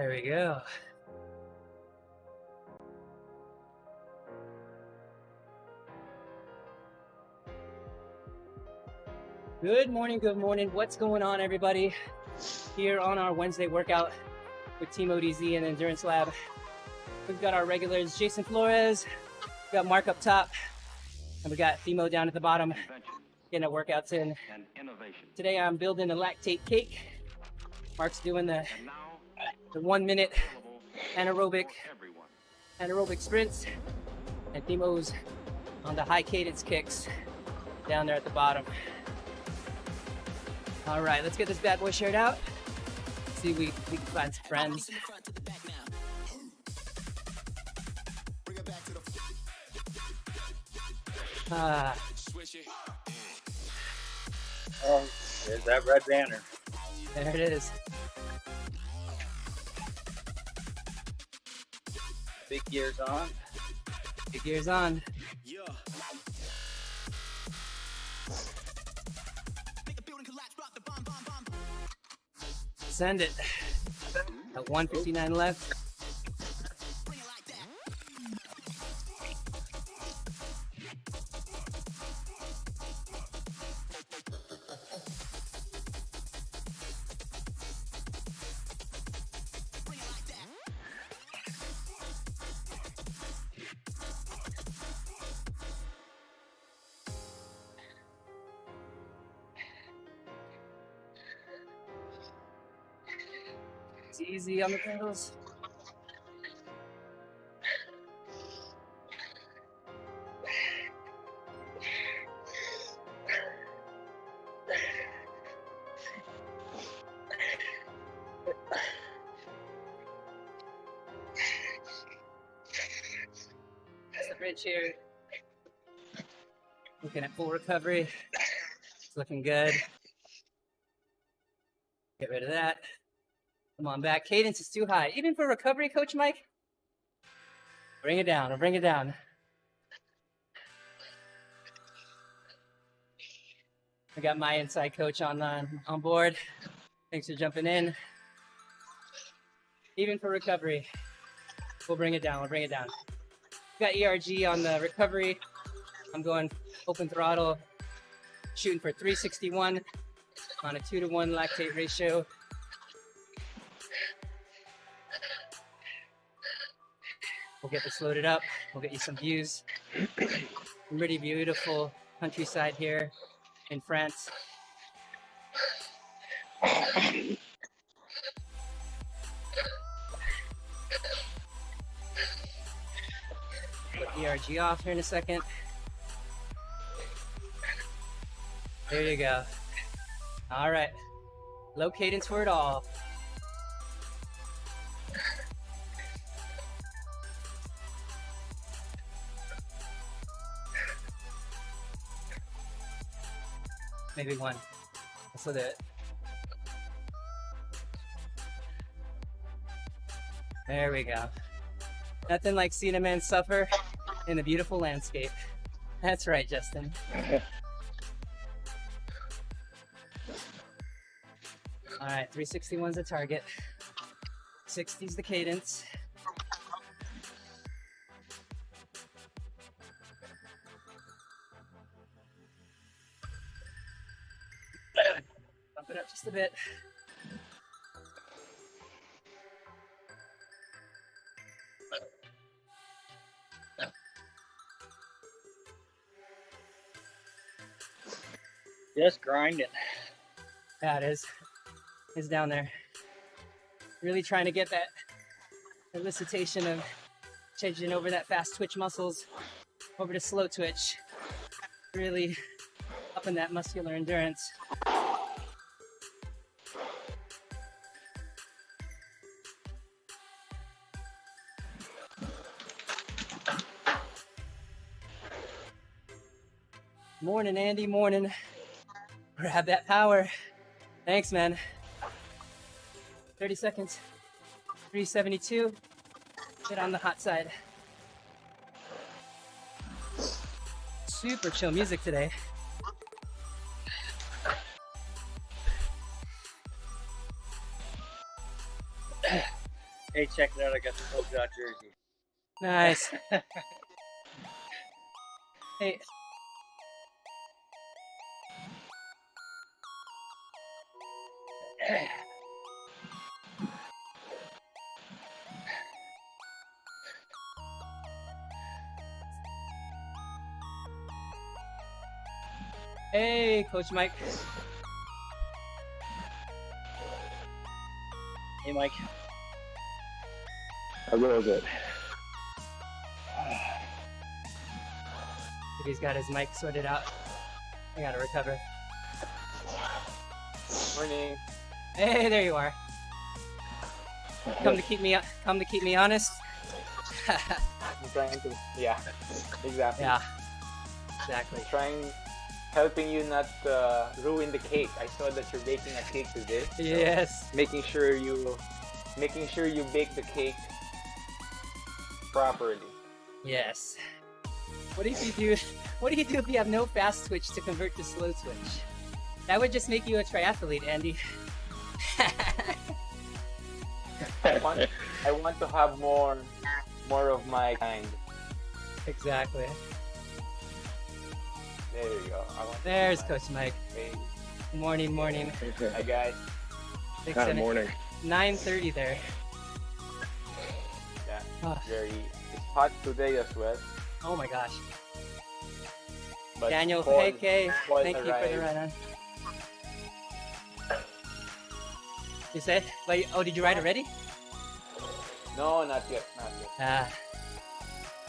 There we go. Good morning, good morning. What's going on, everybody? Here on our Wednesday workout with TeamODZ and Endurance Lab. We've got our regulars, Jason Flores, we got Mark up top, and we got Themo down at the bottom, getting our workouts in. Today I'm building a lactate cake. Mark's doing the 1 minute anaerobic sprints, and Themo's on the high cadence kicks down there at the bottom. All right, let's get this bad boy shared out. See if we can find some friends. Oh, there's that red banner. There it is. Big gears on. Big gears on. Send it. At 1:59 left. It's easy on the pedals. That's the bridge here. Looking at full recovery. It's looking good. Get rid of that. Come on back. Cadence is too high. Even for recovery, Coach Mike. Bring it down. Or bring it down. I got my inside coach on board. Thanks for jumping in. Even for recovery, we'll bring it down. We'll bring it down. Got ERG on the recovery. I'm going open throttle, shooting for 361 on a 2-to-1 lactate ratio. We'll get this loaded up. We'll get you some views. Pretty beautiful countryside here in France. Put ERG off here in a second. There you go. All right. Low cadence for it all. Maybe one. Let's look at it. There we go. Nothing like seeing a man suffer in a beautiful landscape. That's right, Justin. All right, 361's the target. 60's the cadence. Bump it up just a bit. Just grinding. Yeah, it is. It's down there. Really trying to get that elicitation of changing over that fast twitch muscles over to slow twitch. Really upping that muscular endurance. Morning, Andy, morning. Grab that power. Thanks, man. 30 seconds. 372. Get on the hot side. Super chill music today. Hey, check it out. I got the polka dot jersey. Nice. Hey. Hey, Coach Mike. Hey, Mike. How was it? He's got his mic sorted out. I gotta recover. Morning. Hey, there you are. Come to keep me honest. I'm trying to. Yeah. Exactly. Yeah. Exactly. Helping you not ruin the cake. I saw that you're baking a cake today. So Yes. making sure you bake the cake properly. Yes. What do you do if you have no fast switch to convert to slow switch? That would just make you a triathlete, Andy. I want to have more of my kind. Exactly. There you go. There's Coach Mike. Hey. Morning. Hi guys. Good morning. 9:30 there. Yeah. Oh, It's hot today as well. oh my gosh. But Daniel, fall- hey Kay, fall thank you for the arrived. ride on. You said? Did you ride already? No, not yet.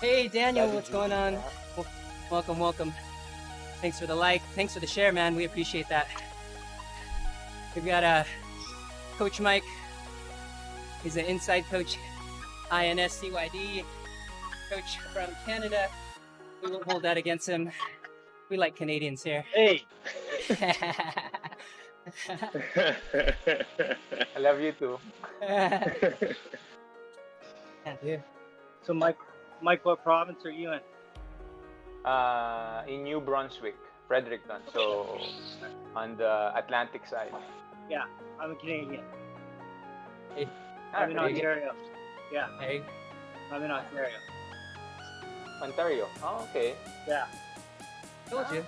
Hey Daniel, Daddy what's Judy, going on? Welcome. Thanks for the like. Thanks for the share, man. We appreciate that. We've got Coach Mike. He's an inside coach, INSCYD coach from Canada. We won't hold that against him. We like Canadians here. Hey. I love you too. Yeah, dude. So, Mike, what province are you in? In New Brunswick, Fredericton, so on the Atlantic side. Yeah, I'm a Canadian. Hey, I'm in there you go. Ontario. Yeah, Hey, I'm in Ontario. Ontario. Oh, okay. Yeah, told you.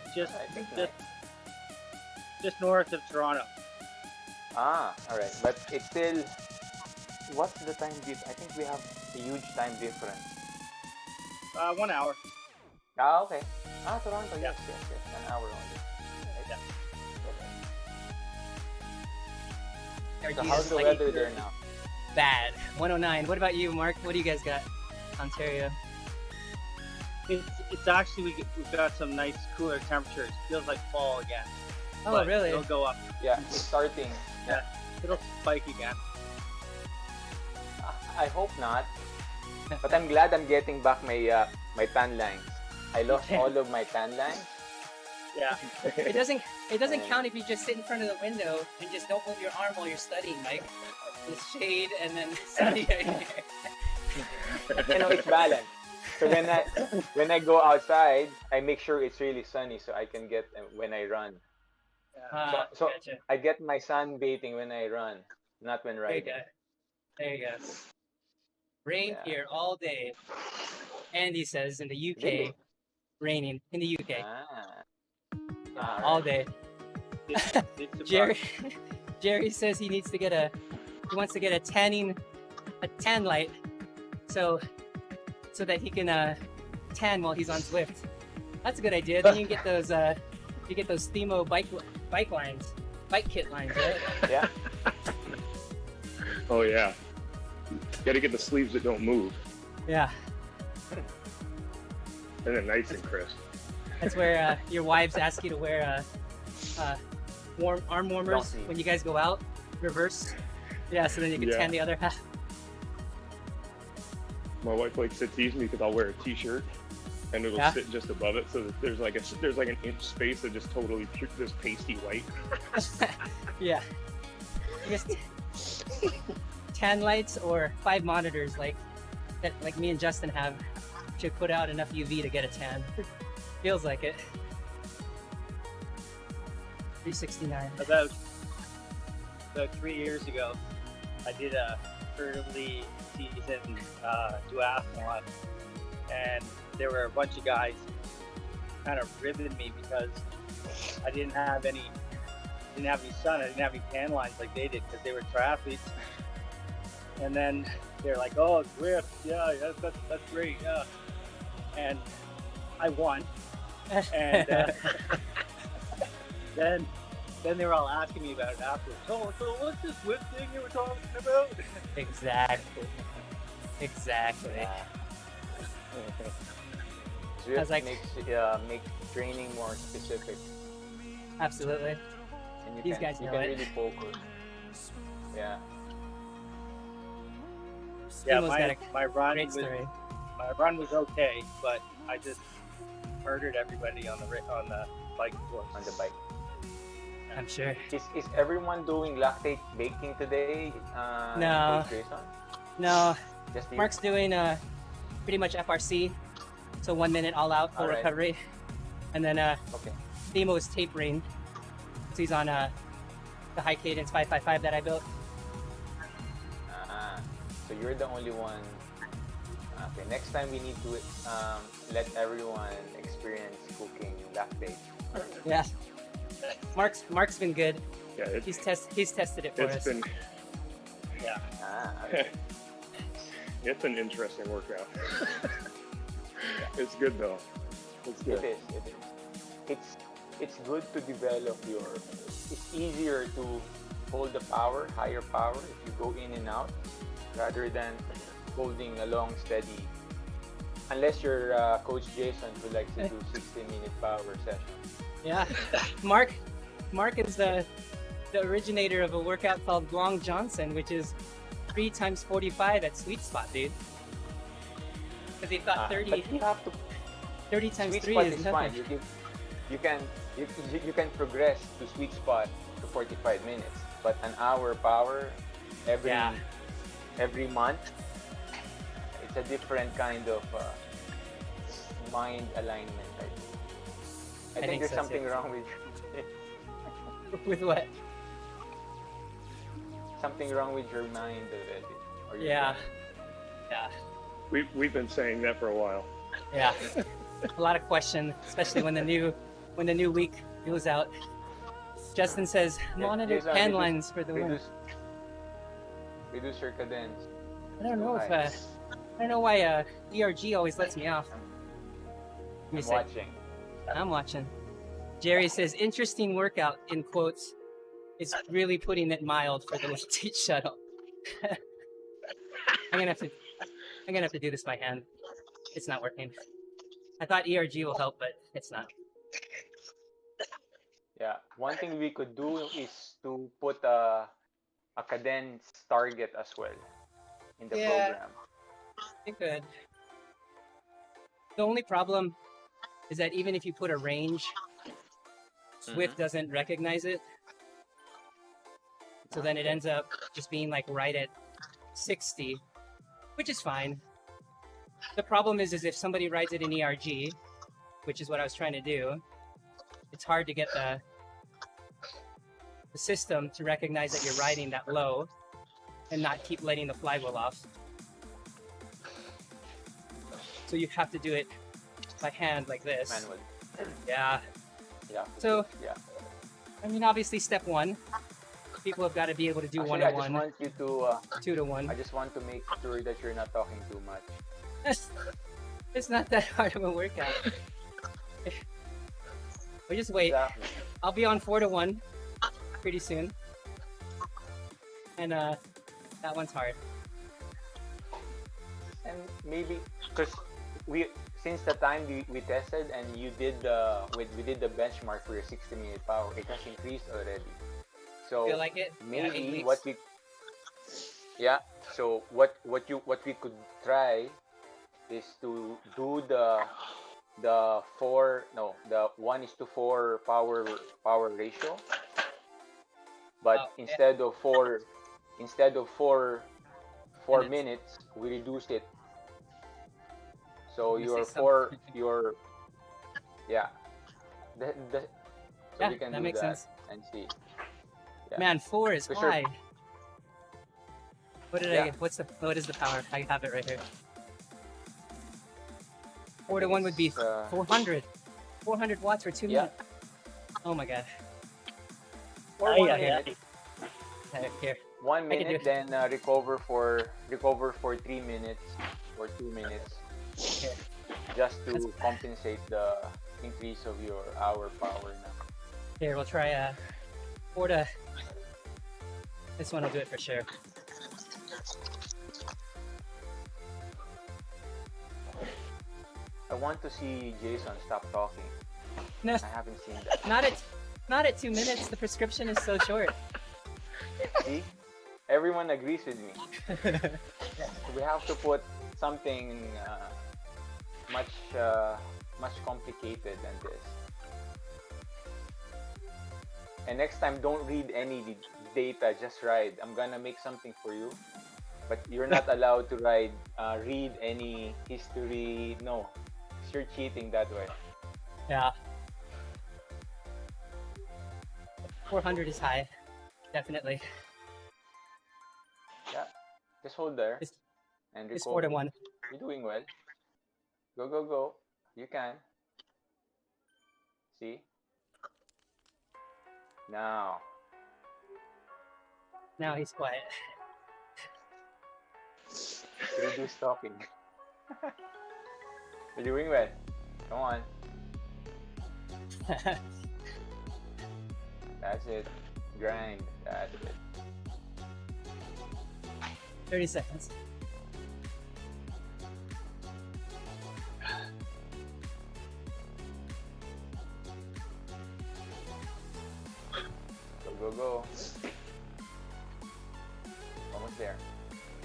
Just north of Toronto. All right. But it's still. What's the time difference? I think we have a huge time difference. 1 hour. Okay. Toronto. Yeah. Yes. 1 hour only. Yeah. So how's the weather there now? Bad. 109. What about you, Mark? What do you guys got? Ontario. It's actually we've got some nice cooler temperatures. Feels like fall again. Oh, but really? It'll go up. Yeah, it's starting. Yeah, it'll spike again. I hope not. But I'm glad I'm getting back my my tan lines. I lost all of my tan lines. Yeah. It doesn't count if you just sit in front of the window and just don't move your arm while you're studying, Mike. The shade and then study. It's balanced. So when I go outside, I make sure it's really sunny so I can get when I run. So Gotcha. I get my sunbathing when I run, not when There you riding. go. There you go. Rain Yeah. here all day. Andy says in the UK, Really? raining in the UK All all day. It's Jerry says he wants to get a tan light, so that he can tan while he's on Zwift. That's a good idea. Then you get those Themo bike kit lines, right? Yeah. Oh yeah. Gotta get the sleeves that don't move. Yeah, And they're nice and crisp. that's where your wives ask you to wear arm warmers Don't need. when you guys go out, reverse. Yeah, so then you can Yeah. tan the other half. My wife likes to tease me because I'll wear a t-shirt and it'll Yeah. sit just above it, so that there's like an inch space of just totally just pasty white. Yeah. Just tan lights or 5 monitors like me and Justin have should put out enough UV to get a tan. Feels like it. 369. about 3 years ago, I did a early season duathlon, and there were a bunch of guys kind of ribbing me because I didn't have any sun, I didn't have any tan lines like they did because they were triathletes. And then they're like, "Oh, Griff, yeah, that's great, yeah." And I won. And then they were all asking me about it afterwards. So what's this whip thing you were talking about? Exactly. Zwift I was like- makes training more specific. Absolutely. And you These can, guys you know can it. really focus. Yeah. Yeah, Timo's got a my run great was story. okay, but I just murdered everybody on the bike course. On the bike. I'm sure. Is everyone doing lactate baking today? No. Coach Jason? No, Just you? Mark's doing pretty much FRC, so 1 minute all out full Alright. recovery, and then Okay. Timo's tapering. So he's on the high cadence 555 that I built. So you're the only one. Okay, next time we need to let everyone experience cooking lactate. Yeah. Mark's been good. Yeah, He's tested it for us. it's been Okay. it's an interesting workout. It's good though. It's good. It is. It's good to develop your. It's easier to hold the power, higher power, if you go in and out, rather than holding a long steady. Unless you're Coach Jason, who likes to do 60-minute power sessions. Yeah. Mark is the originator of a workout called Long Johnson, which is 3 times 45 at sweet spot, dude. Because he thought 30 But you have to. 30 times Sweet 3 spot is is nothing. fine. You can progress to sweet spot to 45 minutes, but an hour power every month, it's a different kind of mind alignment. I think think there's so, something too. wrong with With what? something wrong with your mind already. Or your Yeah. brain. Yeah. We've been saying that for a while. Yeah. A lot of question, especially when the new week goes out. Justin says, monitor Jason, tan lines for the win. Reduce your cadence. I don't know if I don't know why ERG always lets me off. Let me I'm see. watching. I'm watching. Jerry says, interesting workout in quotes. It's really putting it mild for the Lactate shuttle. I'm gonna have to do this by hand. It's not working. I thought ERG will help, but it's not. Yeah. One thing we could do is to put a cadence target as well in the program. It could. The only problem is that even if you put a range, Swift doesn't recognize it. So then it ends up just being like right at 60, which is fine. The problem is if somebody rides it in ERG, which is what I was trying to do, it's hard to get the system to recognize that you're riding that low and not keep letting the flywheel off. So you have to do it by hand like this. Manual. Yeah. Yeah. So, yeah. I mean, obviously step 1, people have got to be able to do Actually, 1 I to just 1, want you to 2 to 1. I just want to make sure that you're not talking too much. It's not that hard of a workout. But just wait. Exactly. I'll be on 4 to 1 pretty soon. And that one's hard. And maybe because since the time we tested and you did we did the benchmark for your 60-minute power, it has increased already. So Feel like it? Yeah, 8 maybe weeks. what we so what we could try is to do the 1:4 power ratio, but instead of 4 minutes, we reduced it. So Let me your see 4 something. your so Yeah, we can that do makes that sense. and see. Yeah. Man, 4 is For sure. high. What did I? What is the power? I have it right here. 4 to 1 would be 400. 400 watts for 2 minutes. Oh my god. Or 1 minute. Here. 1 minute, then recover for 3 minutes or 2 minutes. Here. Just to compensate the increase of your hour power now. Here, we'll try 4 to. This one will do it for sure. I want to see Jason stop talking. No, I haven't seen that. not at 2 minutes. The prescription is so short. See? Everyone agrees with me. We have to put something much complicated than this. And next time, don't read any data, just ride. I'm gonna make something for you, but you're not allowed to read any history. No, you're cheating that way. Yeah. 400 is high, definitely. Yeah, just hold there and It's 4 to 1. You're doing well. Go, go, go. You can. See? Now. Now he's quiet. Reduce talking. You're doing well. Come on. That's it. Grind. That's it. 30 seconds. Go, go, go. Almost there.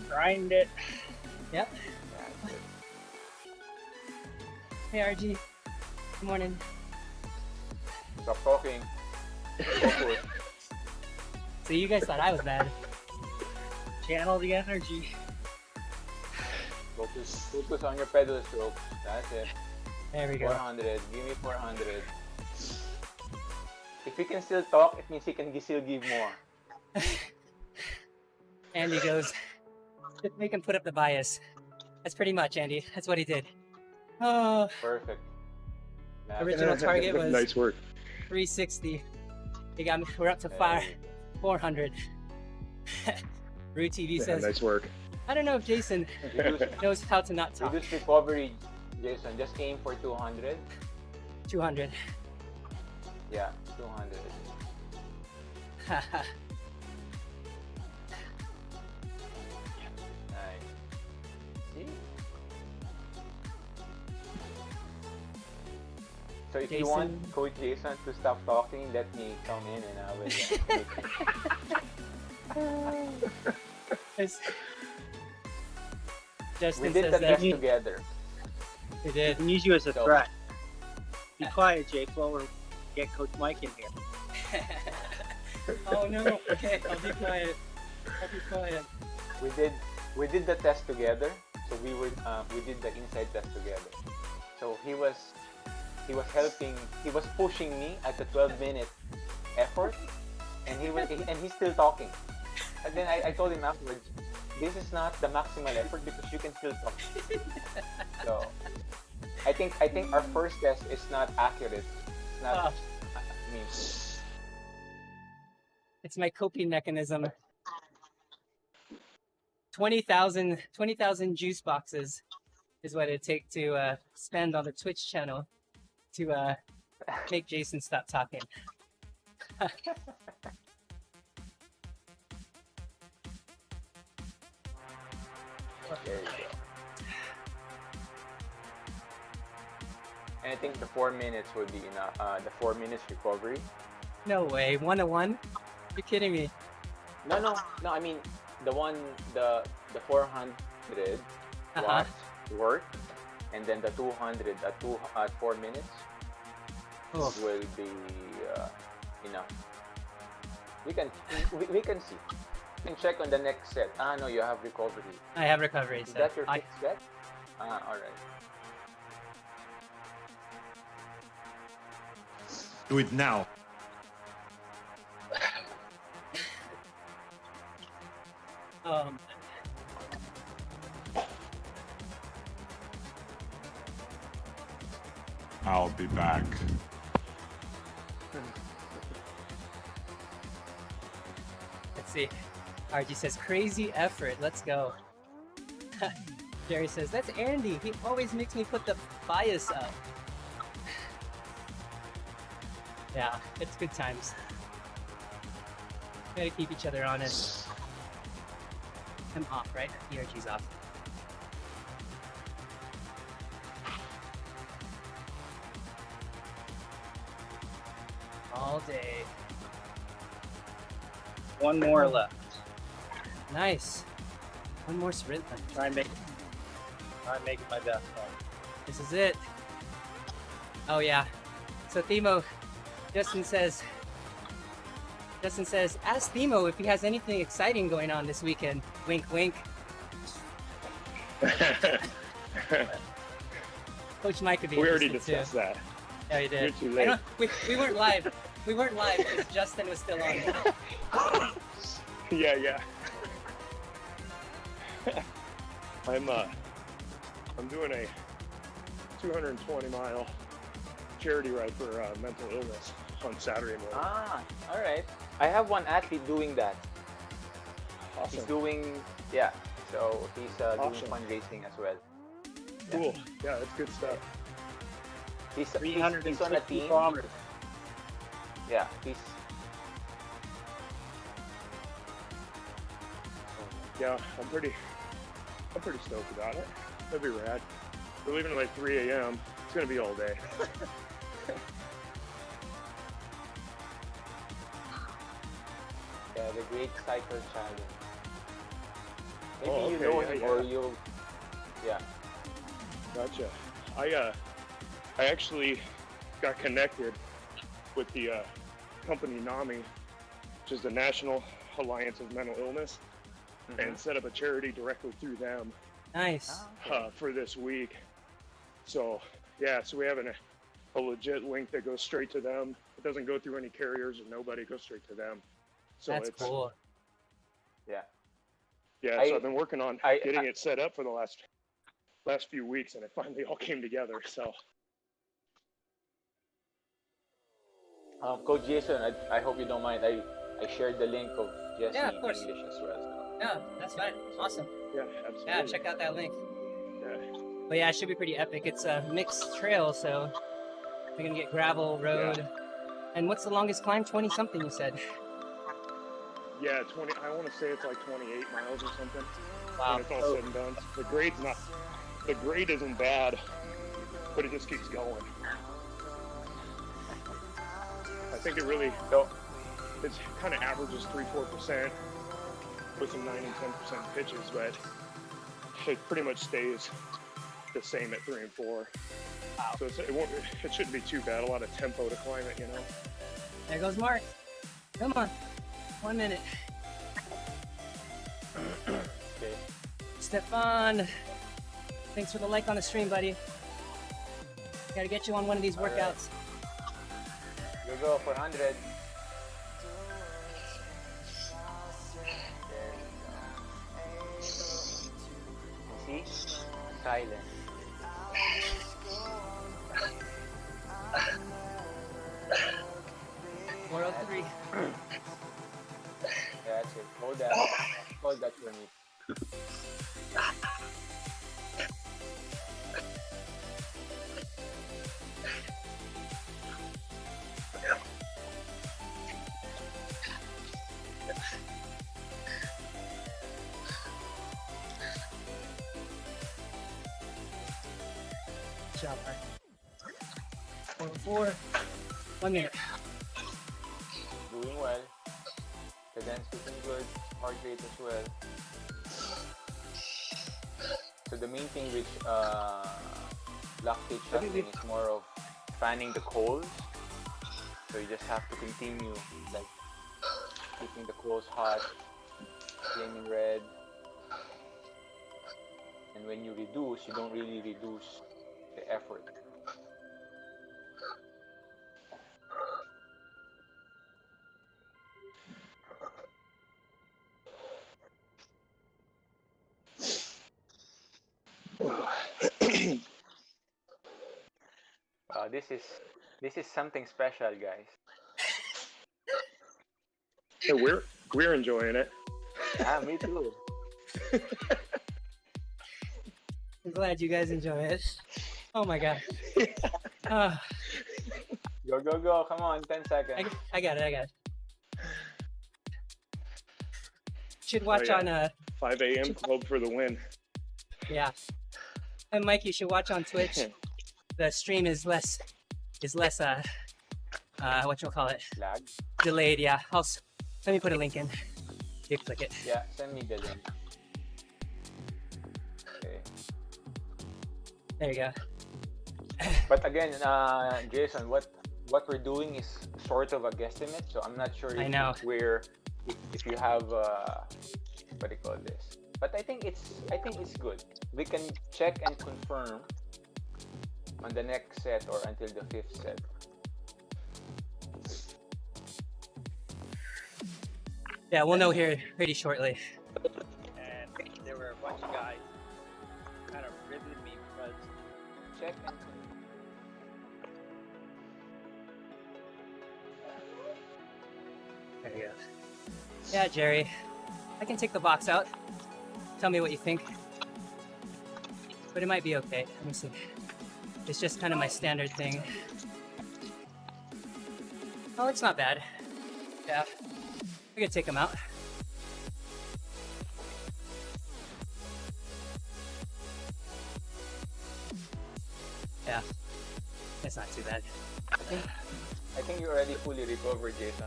Grind it. Yep. That's it. Hey RG. Good morning. Stop talking. Focus. So you guys thought I was bad. Channel the energy. Focus on your pedal stroke. That's it. There we go. 400. Give me 400. If he can still talk, it means he can still give more. Andy goes, just make him put up the bias. That's pretty much, Andy. That's what he did. Oh, Perfect. That's original it. target was Nice work. 360. He got me. We're up to There 400. Rue TV Yeah, says, nice work. I don't know if Jason knows how to not talk. Reduce recovery, Jason. Just aim for 200. 200. Yeah, 200. Nice. See? So if you want Jason. Coach Jason to stop talking, let me come in and I will. Justin We did says the that test together. he You did. can use you as a So- threat. Be quiet, Jake, while we get Coach Mike in here. Oh no. Okay, I'll be quiet. I'll be quiet. We did the test together. So we did the inside test together. So he was helping. He was pushing me at the 12-minute effort, and he's still talking. And then I told him afterwards, this is not the maximal effort because you can still talk. So I think our first test is not accurate. It's not. I mean, It's my coping mechanism. 20,000 juice boxes is what it'd take to spend on the Twitch channel to make Jason stop talking. there you go. And I think the 4 minutes would be enough. The 4 minutes recovery. No way, 1-1? You're kidding me. No. I mean the 400 watts work, and then the 200 at 4 minutes Oh. will be enough. We can see. You can check on the next set. No, you have recovery. I have recovery. Is So that your fifth set? All right. Do it now. I'll be back. Let's see. RG says, crazy effort. Let's go. Jerry says, that's Andy. He always makes me put the bias up. Yeah, it's good times. Gotta keep each other honest. I'm off, right? ERG's off. All day. One more left. Nice. One more sprint left. Try and make it my best one. This is it. Oh yeah. So Themo, Justin says, ask Themo if he has anything exciting going on this weekend. Wink, wink. Coach Mike could be We already interested discussed too. that. Yeah, you did. You're too I late. don't, we weren't live. We weren't live because Justin was still on. Yeah. I'm doing a 220-mile charity ride for mental illness on Saturday morning. Ah, all right. I have one athlete doing that. Awesome. He's doing, yeah. So he's doing Awesome. fundraising as well. Cool. Yeah, that's good stuff. He's on a 360 team. kilometers. Yeah, he's Yeah, I'm pretty stoked about it. That'd be rad. We're leaving at like 3 a.m. It's gonna be all day. the Great Cycle Challenge. Maybe Oh, you okay, know yeah, him yeah. or you, yeah. Gotcha. I actually got connected with the company NAMI, which is the National Alliance of Mental Illness, and set up a charity directly through them Nice. for this week. So yeah, so we have a legit link that goes straight to them. It doesn't go through any carriers or nobody. It goes straight to them. So That's it's cool. Yeah. yeah. So I've been working on getting it set up for the last few weeks, and it finally all came together. So Coach Jason, I hope you don't mind. I shared the link of Jesse Yeah, of in course. English as well. Yeah, that's fine. Awesome. yeah, absolutely. Yeah, check out that link. Yeah. But yeah, it should be pretty epic. It's a mixed trail, so we're gonna get gravel, road. And what's the longest climb? 20 something, you said. Yeah, 20. I want to say it's like 28 miles or something. Wow. When it's all said and done. The grade isn't bad, but it just keeps going. I think it really, it kind of averages 3-4% with some 9 and 10% pitches, but it pretty much stays the same at 3 and 4. Wow. So it shouldn't be too bad. A lot of tempo to climb it, you know. There goes Mark. Come on. 1 minute. Okay. Stefan, thanks for the like on the stream, buddy. Gotta get you on one of these All right. workouts. You go for 100. See? Silent. Four oh three. That's it. Hold that. Hold that for me. Good job, Mark. 404. 1 minute. Doing well. Cadence looking good. Heart rate as well. So the main thing with lactate shuttling is more of fanning the coals. So you just have to continue like keeping the coals hot, flaming red. And when you reduce, you don't really reduce the effort. This is something special, guys. Yeah, we're enjoying it. Yeah, me too. I'm glad you guys enjoy it. Oh my god. Uh, Go. Come on, 10 seconds. I got it. Should watch yeah. on 5 a.m. club for the win. yeah. And Mike, you should watch on Twitch. The stream is less what you'll call it, Lag. delayed. Yeah. Let me put a link in. You click it. Yeah, send me the link. Okay. There you go. But again, Jason, what we're doing is sort of a guesstimate, so I'm not sure I know. if you have what do you call this. But I think it's good. We can check and confirm on the next set or until the 5th set. Yeah, we'll know here pretty shortly. And there were a bunch of guys kind of ribbing me because Check and There you go. Yeah, Jerry, I can take the box out. Tell me what you think. But it might be okay. Let me see. It's just kind of my standard thing. Oh, it's not bad. Yeah. I could take them out. Yeah. It's not too bad. I think you're already fully recovered, Jason.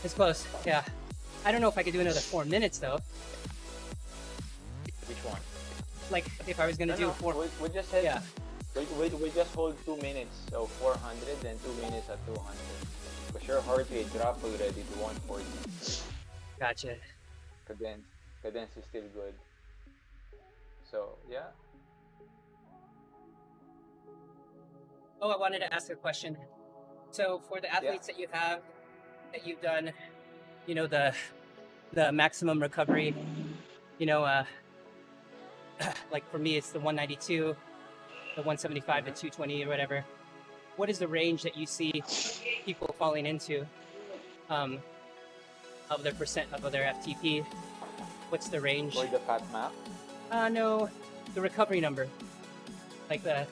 It's close. Yeah. I don't know if I could do another 4 minutes though. Which one? Like if I was gonna do 4. We just had. Yeah. We just hold 2 minutes of 400 and 2 minutes at 200. Because your heart rate dropped already to 140. Gotcha. Cadence is still good. So yeah. Oh, I wanted to ask a question. So for the athletes that you have, that you've done, you know, the maximum recovery, you know, like for me, it's the 192, the 175 to 220 or whatever. What is the range that you see people falling into of their percent of their FTP? What's the range? Or the fat map? No, the recovery number, like the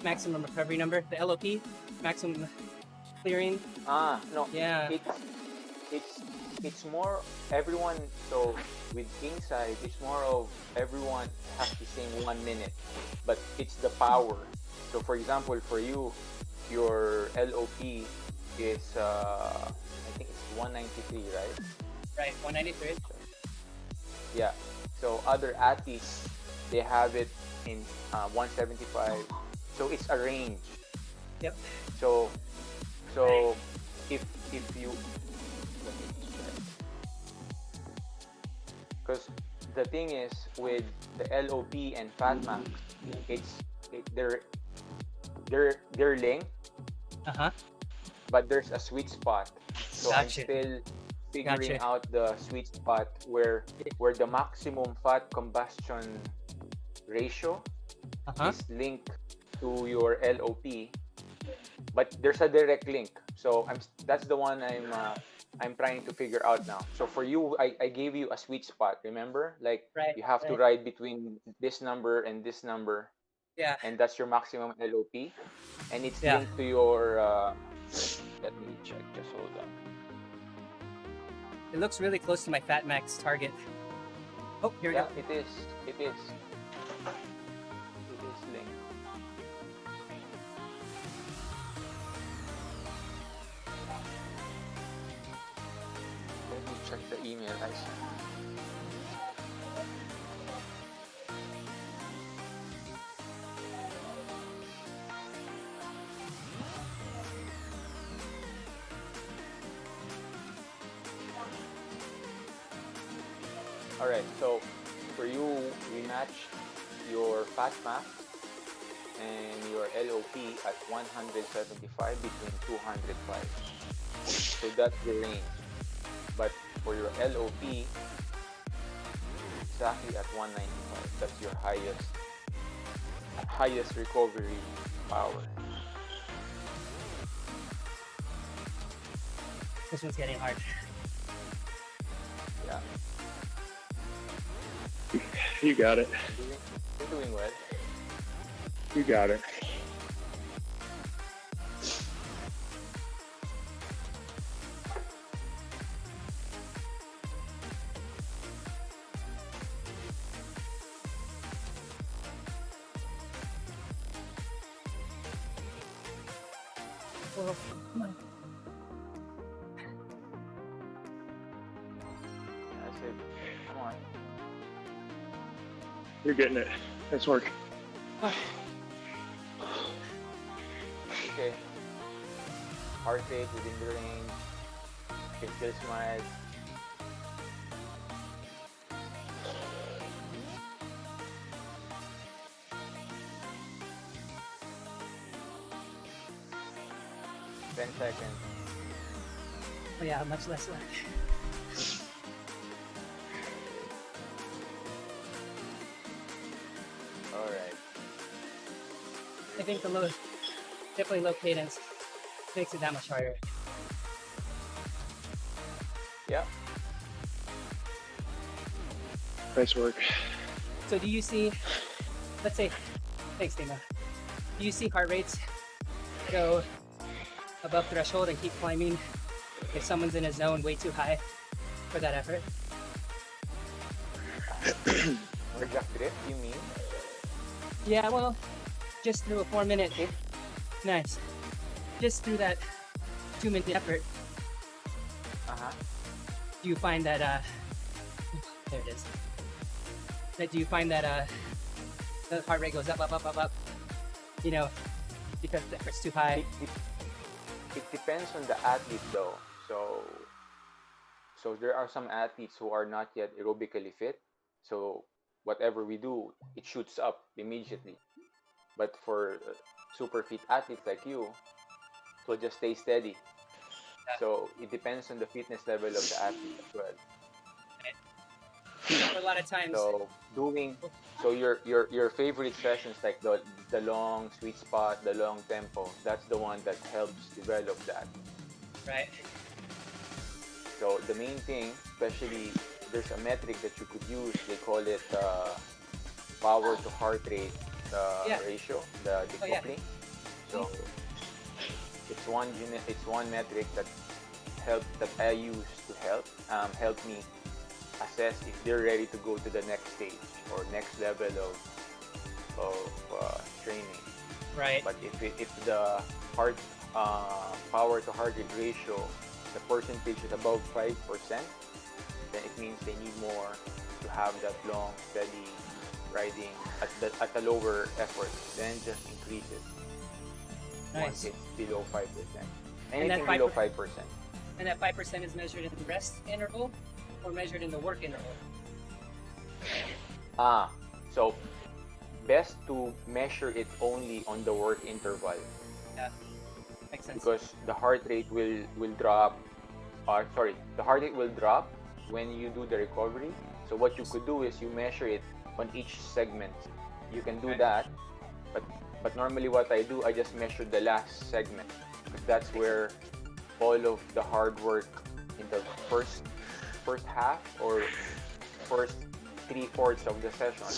maximum recovery number, the LOP, maximum clearing. No. Yeah. It's more everyone. So with inside, it's more of everyone has the same 1 minute, but it's the power. So for example, for you, your LOP is I think it's 193, right? Right, 193. Yeah. So other athletes, they have it in 175. So it's a range. Yep. So if you, because the thing is with the LOP and FatMax, they're linked, but there's a sweet spot. So Gotcha. I'm still figuring out the sweet spot where the maximum fat combustion ratio is linked to your LOP, but there's a direct link. So that's the one I'm trying to figure out now. So for you, I gave you a sweet spot. Remember, like you have to ride between this number and this number. Yeah. And that's your maximum LOP, and it's linked to your. Let me check. Just hold on. It looks really close to my Fat Max target. Oh, here we go. It is. It is linked. Let me check the email I sent. Alright, so for you, we match your fat mass and your LOP at 175 between 205. So that's the range. But for your LOP, exactly at 195. That's your highest recovery power. This one's getting hard. Yeah. You got it. You're doing well. You got it. Oh, come on. That's it. Come on. You're getting it. Nice work. Okay. Heart rate within the range. You can still smile. Ten seconds. Oh yeah, much less left. All right. I think definitely low cadence makes it that much harder. Yeah. Nice work. So do you see, let's say, thanks Dana, do you see heart rates go above threshold and keep climbing if someone's in a zone way too high for that effort? Cardiac drift, you mean? Yeah, well, just through a 4-minute, nice. Just through that 2-minute effort, Uh-huh. do you find that, there it is. Do you find that the heart rate goes up, you know, because the effort's too high? It depends on the athlete though. So there are some athletes who are not yet aerobically fit. So whatever we do, it shoots up immediately. But for super fit athletes like you, it will just stay steady. So it depends on the fitness level of the athlete as well. A lot of times, So your favorite sessions, like the long sweet spot, the long tempo, that's the one that helps develop that. right? So the main thing, especially there's a metric that you could use. They call it power to heart rate Yeah. ratio, the Oh, yeah. decoupling. So it's one metric that I use to help me assess if they're ready to go to the next stage or next level of training. Right. But if the power to heart rate ratio, the percentage is above 5%, then it means they need more to have that long, steady riding at the lower effort. Then just increase it once Nice. it's below 5%. And that Anything below 5%. 5%. And that 5% is measured in the rest interval or measured in the work interval? So best to measure it only on the work interval, Yeah. Makes sense. because the heart rate will drop. The heart rate will drop when you do the recovery. So what you could do is you measure it on each segment. You can do Okay. that, but normally what I do, I just measure the last segment, because that's where all of the hard work in the first half or first 3/4 of the session.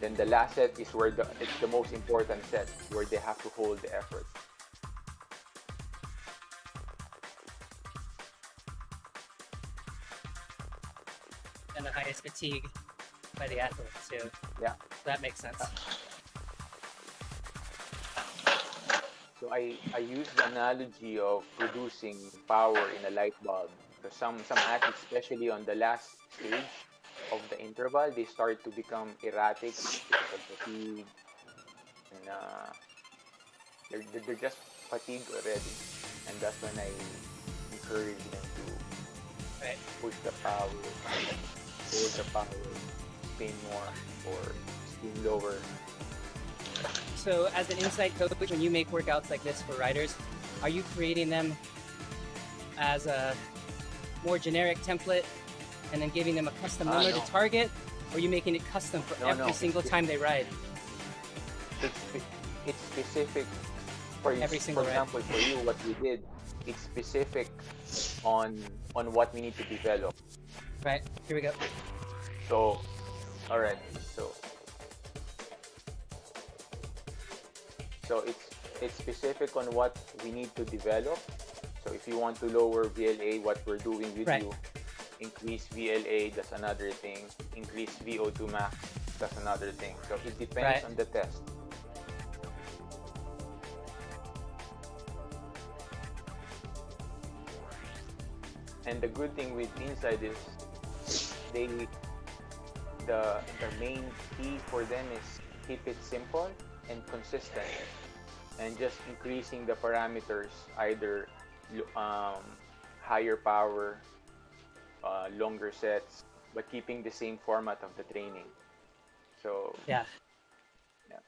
Then the last set is where it's the most important set, where they have to hold the effort. And the highest fatigue by the athlete too. Yeah. That makes sense. So I use the analogy of producing power in a light bulb, because some athletes, especially on the last stage of the interval, they start to become erratic because of fatigue, and they're just fatigued already, and that's when I encourage them to Right. push the power, hold the power, spin more, or spin lower. So as an inside coach, when you make workouts like this for riders, are you creating them as a more generic template and then giving them a custom number No. to target? Or are you making it custom for every No. single time they ride? It's specific for Every single for ride. example, for you, what you did, it's specific on what we need to develop. Right. Here we go. So, all right. So it's specific on what we need to develop. So if you want to lower VLA, what we're doing with Right. you, increase VLA, that's another thing. Increase VO2 max, that's another thing. So it depends Right. on the test. And the good thing with Inside is the main key for them is keep it simple and consistent, and just increasing the parameters, either higher power, longer sets, but keeping the same format of the training. So Yeah. yeah.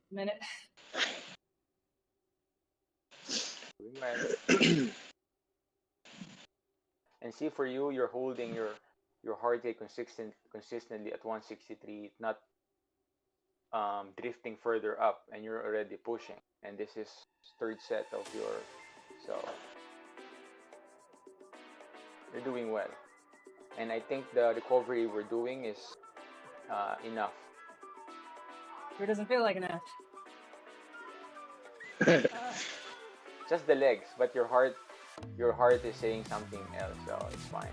Minute. Doing well. And see, for you, you're holding your heart rate consistently at 163, not drifting further up, and you're already pushing. And this is third set of your, so you're doing well. And I think the recovery we're doing is enough. Sure doesn't feel like enough. Just the legs, but your heart is saying something else, so it's fine.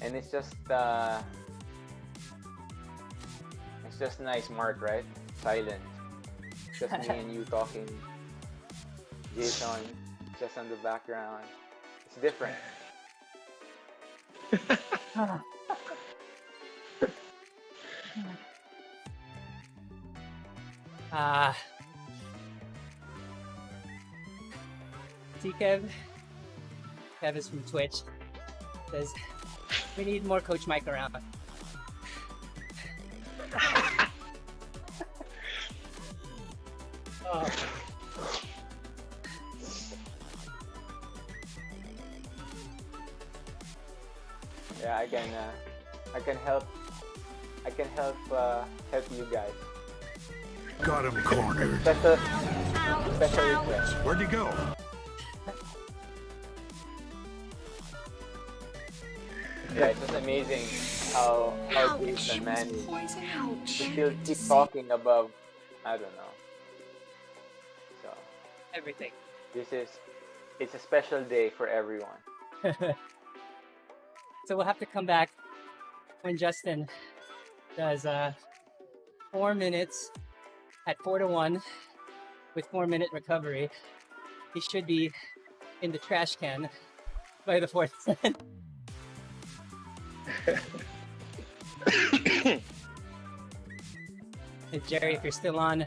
And it's just nice, Mark, right? Silent. Just me and you talking. Jason just on the background. It's different. Kev is from Twitch. Says we need more Coach Mike around. Oh. Yeah, I can help you guys. Got him cornered. Special request. Where'd you go? Yeah, it's just amazing how Jason managed to still keep talking above, I don't know. So Everything. it's a special day for everyone. So we'll have to come back when Justin does 4 minutes at 4-1 with 4-minute recovery. He should be in the trash can by the fourth set. Hey, Jerry, if you're still on,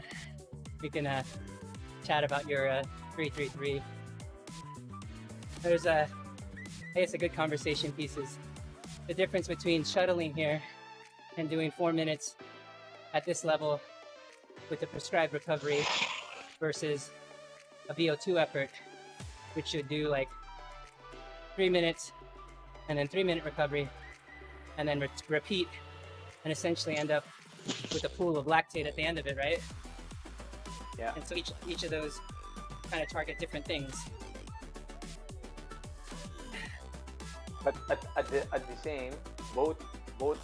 we can chat about your 333. There's I guess a good conversation piece is the difference between shuttling here and doing 4 minutes at this level with the prescribed recovery versus a VO2 effort, which should do like 3 minutes and then 3-minute recovery and then repeat and essentially end up with a pool of lactate at the end of it, right? Yeah. And so each of those kind of target different things. But at the same, both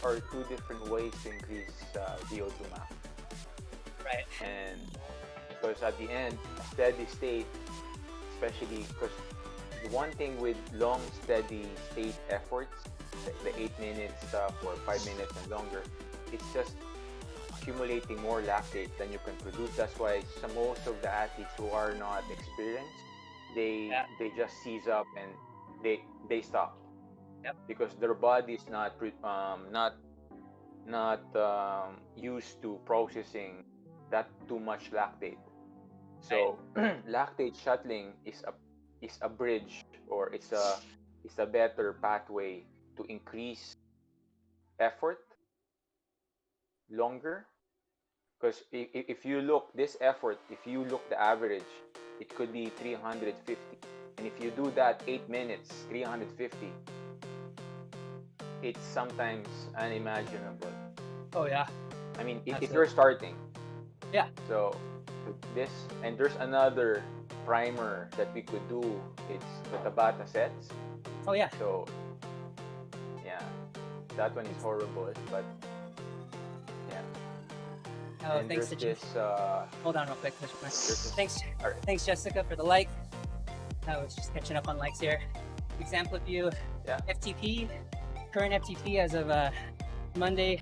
are two different ways to increase VO2 max. Right. And because at the end, a steady state, especially because the one thing with long steady state efforts, the 8 minute stuff or 5 minutes and longer, it's just accumulating more lactate than you can produce. That's why most of the athletes who are not experienced, they just seize up and they stop. Yep. Because their body is not used to processing that too much lactate. So lactate shuttling is a bridge, or it's a better pathway to increase effort longer. Because if you look this effort, if you look the average, it could be 350. And if you do that 8 minutes, 350, it's sometimes unimaginable. Oh yeah. I mean, if Absolutely. you're starting. Yeah. So this, and there's another primer that we could do. It's the Tabata sets. Oh yeah. So yeah, that one is horrible, but yeah. Oh, And thanks there's to this. Hold on real quick. This- Thanks. all right. Thanks, Jessica, for the like. I was just catching up on likes here. Example view. Yeah. FTP. Current FTP as of Monday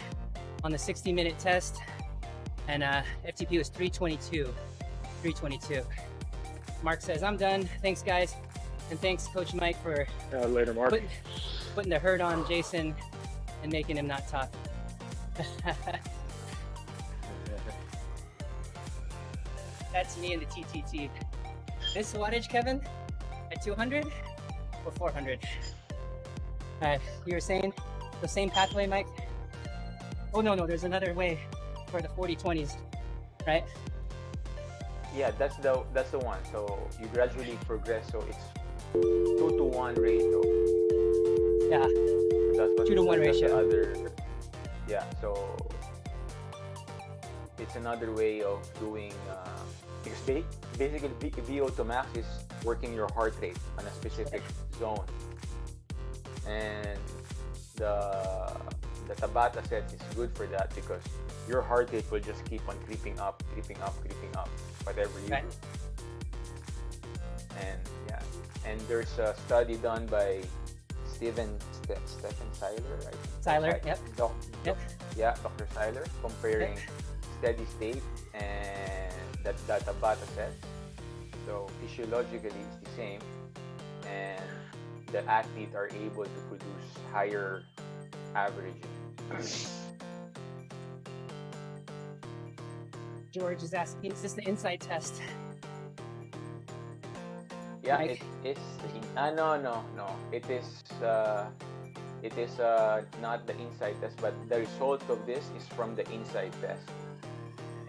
on the 60-minute test, and FTP was 322. 322. Mark says, I'm done. Thanks, guys. And thanks, Coach Mike, for Later, Mark. putting the hurt on Jason and making him not talk. That's me and the TTT. This wattage, Kevin, at 200 or 400? All right, you were saying the same pathway, Mike? Oh, no, there's another way for the 40-20s, right? Yeah, that's the one. So you gradually progress. So it's 2-to-1 ratio. Yeah, That's what 2-to-1 that's the ratio. other. Yeah, so it's another way of doing. Because basically, VO2 max is working your heart rate on a specific zone, and the Tabata sets is good for that because your heart rate will just keep on creeping up, whatever you Right. do. And yeah, and there's a study done by Stephen Seiler, right? Seiler, yep. Yep. Yeah, Dr. Seiler, comparing steady state and that Tabata set. So physiologically it's the same, and the athlete are able to produce higher averages. George is asking, is this the inside test? Yeah, Mike? it is. No. It is not the inside test, but the result of this is from the inside test.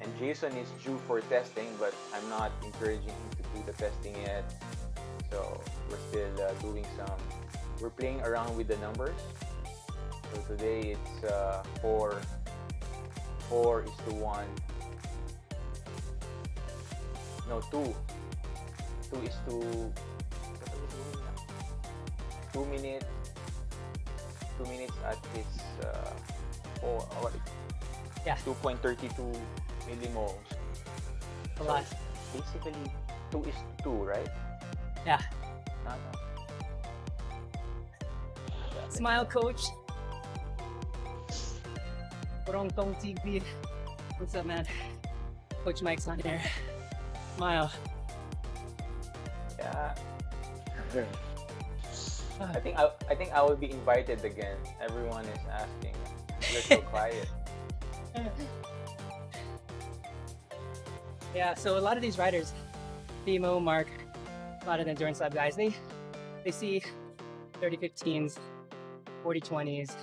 And Jason is due for testing, but I'm not encouraging him to do the testing yet. So we're still doing some. We're playing around with the numbers. So today it's 4:1. No, 2. 2:2. 2 minutes. 2 minutes at his 2.32 millimoles. A lot. Basically, 2:2, right? Yeah. No. Smile, Coach. Tong TV. What's up, man? Coach Mike's on here. Smile. Yeah. I think I will be invited again. Everyone is asking. You're so quiet. Yeah, so a lot of these riders, Timo, Mark, a lot of the Endurance Lab guys, they see 30-15s, 40-20s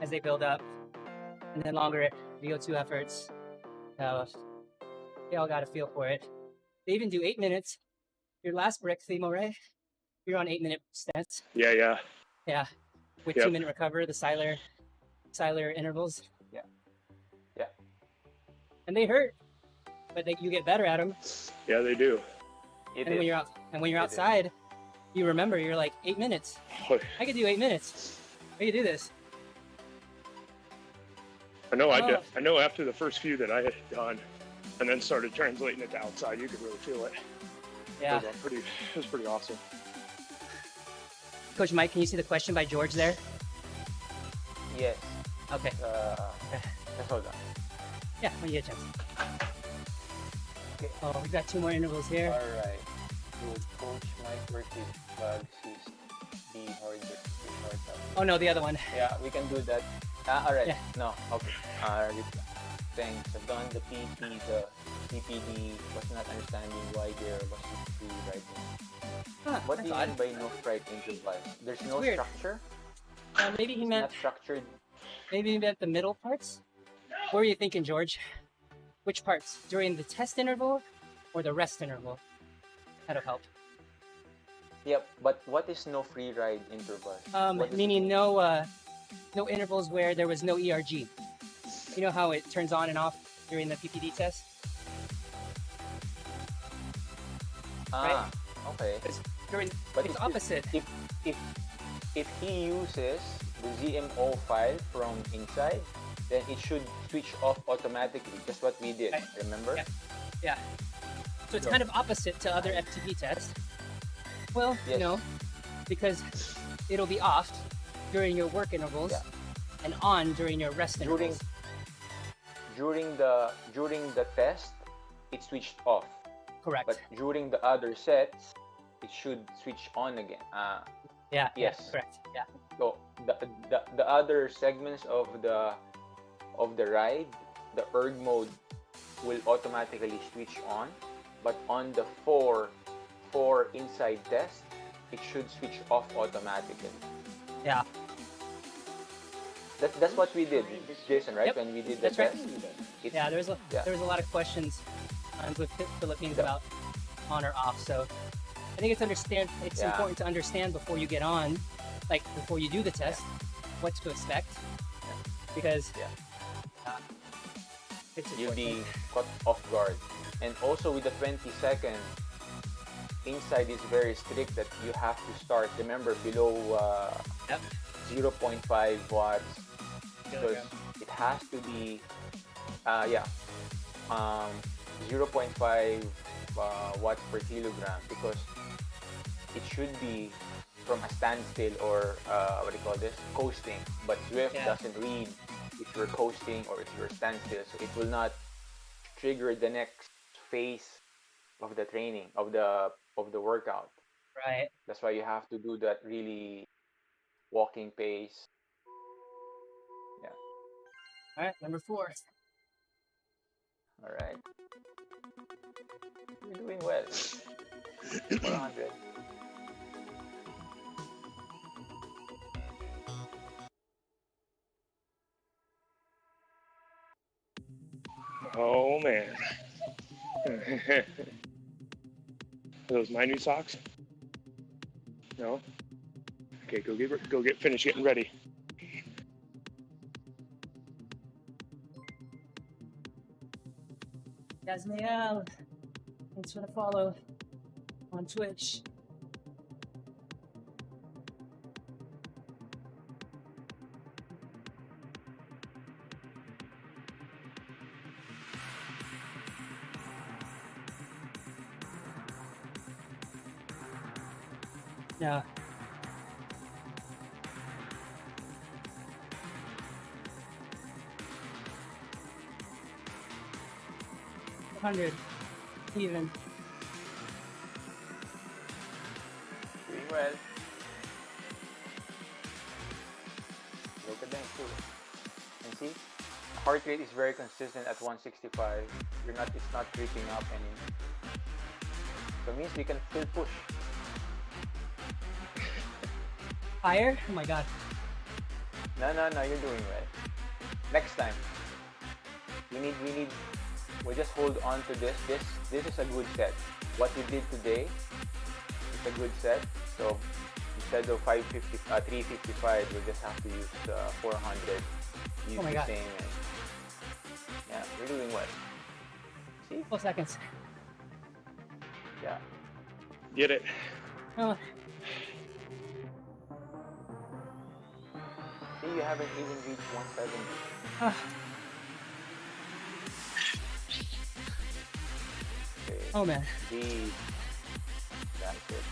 as they build up, and then longer VO2 efforts. They all got a feel for it. They even do 8 minutes. Your last brick, Timo, right? You're on 8-minute stints. Yeah. Yeah, with Yep. 2-minute recover, the Seiler intervals. Yeah. And they hurt, but you get better at them. Yeah, they do. When you're outside, you remember you're like 8 minutes. I could do 8 minutes. I could do this. I know after the first few that I had done and then started translating it to outside, you could really feel it. Yeah. It was pretty awesome. Coach Mike, can you see the question by George there? Yes. Okay. Let's hold on. Yeah, when you get a chance. Okay. Oh, we've got 2 more intervals here. All right. Would Coach Mike work with bug cyst be harder? Oh no, the other one. Yeah, we can do that. All right. Yeah. No. Okay. Thanks. I've done the PT, the CPD. Was not understanding why there was free writing. Huh, What that's do you odd. mean by no strike interval? There's no weird. structure. Maybe he It's meant not structured. the middle parts. What were you thinking, George? Which parts? During the test interval or the rest interval? That'll help. Yep, but what is no free ride interval? What does it Meaning mean? no intervals where there was no ERG. You know how it turns on and off during the PPD test? Ah, okay. Because during But it's opposite. if he uses the ZMO file from inside, then it should switch off automatically. That's what we did. Right. Remember? Yeah. So it's kind of opposite to other FTP tests. Well, Yes. no, because it'll be off during your work intervals Yeah. and on during your rest During intervals. during the test, it switched off. Correct. But during the other sets, it should switch on again. yeah. yes. Yeah, correct. Yeah. So the other segments of the ride, the erg mode will automatically switch on, but on the four inside test, it should switch off automatically. Yeah. That's what we did, Jason, right? Yep. When we did the That's right. test. Yeah. There was a lot of questions with Philippines about on or off. So I think it's Yeah. important to understand before you get on, like before you do the test, what to expect, because it's You'll important. be caught off guard. And also with the 20-second, inside is very strict that you have to start, remember, below Yep. 0.5 watts, because Kilogram. it has to be 0.5 watts per kilogram, because it should be from a standstill or what do you call this, coasting, but Swift Yeah. doesn't read if you're coasting or if you're standstill, so it will not trigger the next phase of the training of the workout. Right. That's why you have to do that really walking pace. All right. Number 4. All right, you're doing well. 400. Oh man. Are those my new socks? No? Okay, finish getting ready. Yasmael, thanks for the follow on Twitch. Yeah. $100 even. Doing well. Look at them too. And see, heart rate is very consistent at 165. It's not creeping up anymore. So it means we can still push. Higher? Oh my god. No, you're doing well. Next time, we'll just hold on to this. This is a good set. What we did today is a good set. So instead of 355, we'll just have to use 400. Use Oh my the God. same. And, yeah, we're doing well. See? 12 seconds. Yeah. Get it. Oh, See, you haven't even reached 170. ah, Okay. oh man. Breathe. That's it.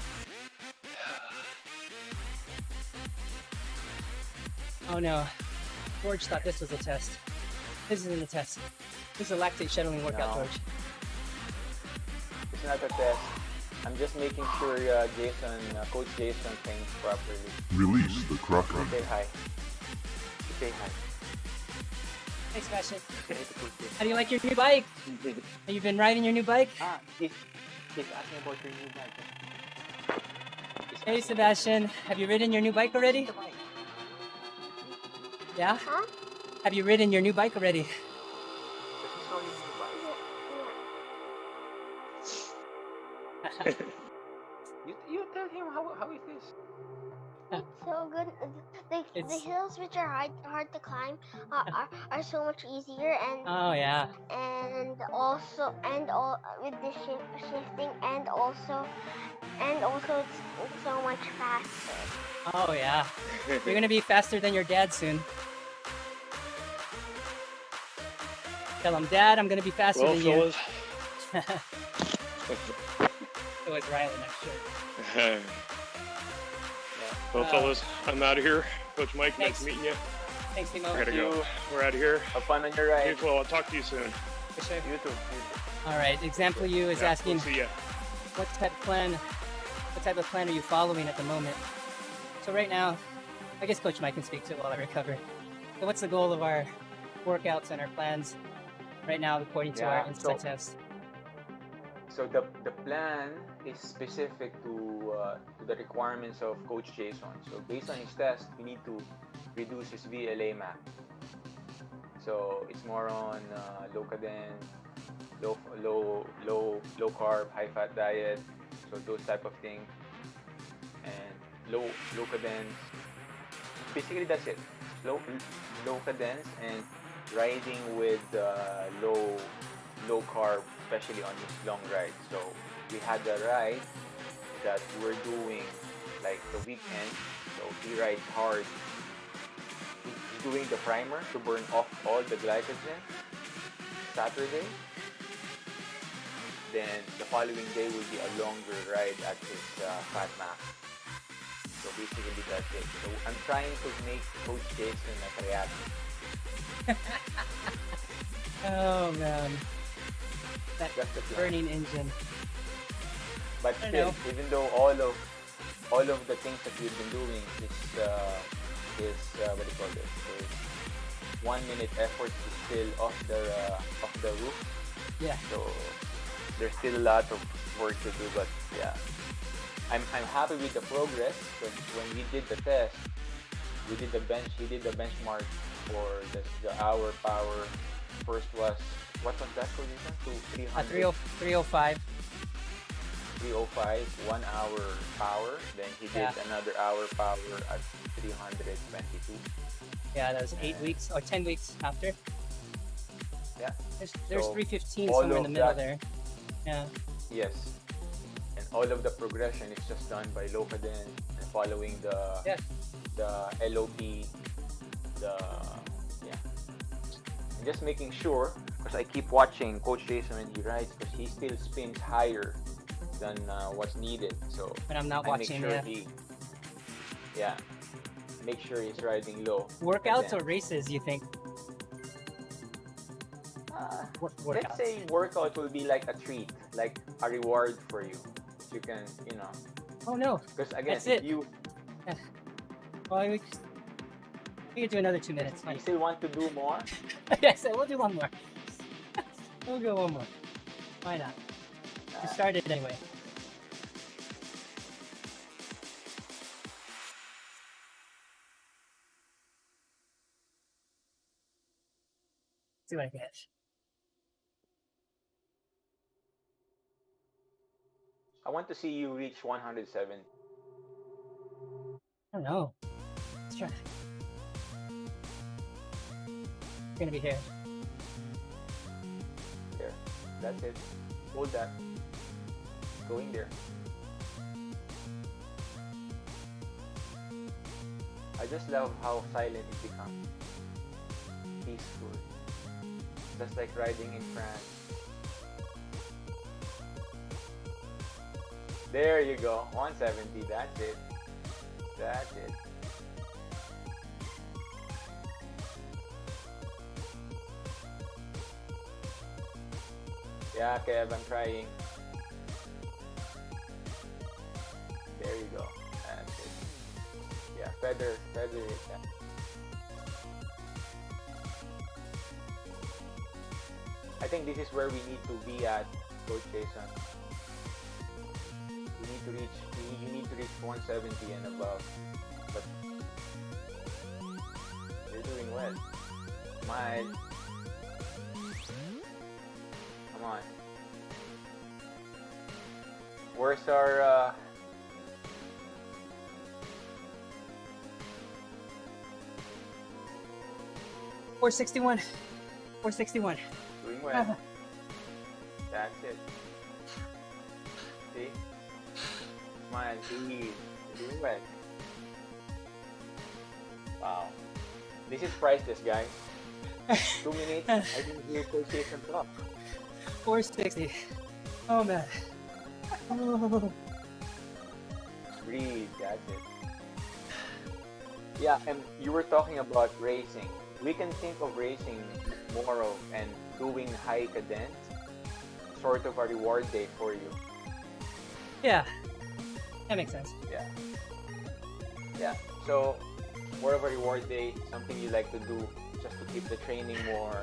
Oh no. George thought this was a test. This isn't a test. This is a lactate shuttling workout, No. George. It's not a test. I'm just making sure Coach Jason thinks properly. Release the Kraken. Say hi. Say hi. Thanks, Sebastian. Say hi to Coach Jason. How do you like your new bike? Have you been riding your new bike? He's asking about your new bike. Hey, Sebastian. Have you ridden your new bike already? Yeah? Huh? Have you ridden your new bike already? You tell him how it is. It's so good. The It's hills which are hard to climb are so much easier, oh yeah. and also with the shifting, and also it's so much faster. Oh yeah. You're gonna be faster than your dad soon. Tell him, Dad, I'm gonna be faster Well, than you. fellas. So it's Riley next year. Well, fellas, I'm out of here. Coach Mike, nice Thanks. meeting you. Thanks, Timo. I gotta you. go. We're out of here. Have fun on your ride. Mutual. I'll talk to you soon. For sure. You too. All right. Example U is Yeah, asking, we'll see ya. what type of plan are you following at the moment? So right now, I guess Coach Mike can speak to it while I recover. So what's the goal of our workouts and our plans right now according to our insight test? So the plan is specific to the requirements of Coach Jason. So based on his test, we need to reduce his VLA map. So it's more on low cadence, low carb, high fat diet. So those type of things, and low cadence. Basically, that's it. Low cadence and riding with low carb, especially on his long ride. So we had a ride that we're doing like the weekend. So he rides hard. He's doing the primer to burn off all the glycogen Saturday. Then the following day will be a longer ride at his fat max. So basically that's it. So I'm trying to make Coach Jason a triathlete. Oh man, that That's the plan. burning engine. But I still, know. even though all of the things that we've been doing is what do you call this? Is 1 minute effort is still off the roof. Yeah. So there's still a lot of work to do, but yeah, I'm happy with the progress. Because when we did the test, we did the benchmark for the hour power. First was, what was that position? To 300. 305. 305, 1 hour power. Then he did Yeah. another hour power at 322. Yeah, that was 8 weeks or 10 weeks after. Yeah. There's So, all 315 somewhere in the of middle that- there. Yeah. Yes. And all of the progression is just done by low cadence and following the LOP, and just making sure, because I keep watching Coach Jason when he rides, because he still spins higher than what's needed. So But I'm not I make watching. sure Yeah. make sure he's riding low. Workouts Then- or races? You think? Let's Workouts. say workout will be like a treat, like a reward for you. You can, Oh no. because again, That's it. if you Well, we can do another 2 minutes. you Fine. still want to do more, Yes, we'll do one more. We'll go one more. Why not? We started anyway. See what I get. I want to see you reach 107. I don't know. Let's try. It's gonna be here. There, that's it. Hold that. Going there. I just love how silent it becomes. Peaceful. Just like riding in France. There you go. 170. That's it. That's it. Yeah, Kev, I'm trying. There you go. That's it. Yeah, feather it. Yeah. I think this is where we need to be at, Coach Jason. You need to reach 170 and above. But you're doing well. Smile. Come on. Where's our 461. 461. Doing well. That's it. See? Smile, breathe. Doing well. Wow. This is priceless, guys. 2 minutes, I didn't hear pulsation drop. 460. Oh man. Oh. Breathe, that's it. Yeah, and you were talking about racing. We can think of racing more of and doing high cadence, sort of a reward day for you. Yeah, that makes sense. Yeah. Yeah. So more of a reward day, something you like to do just to keep the training more,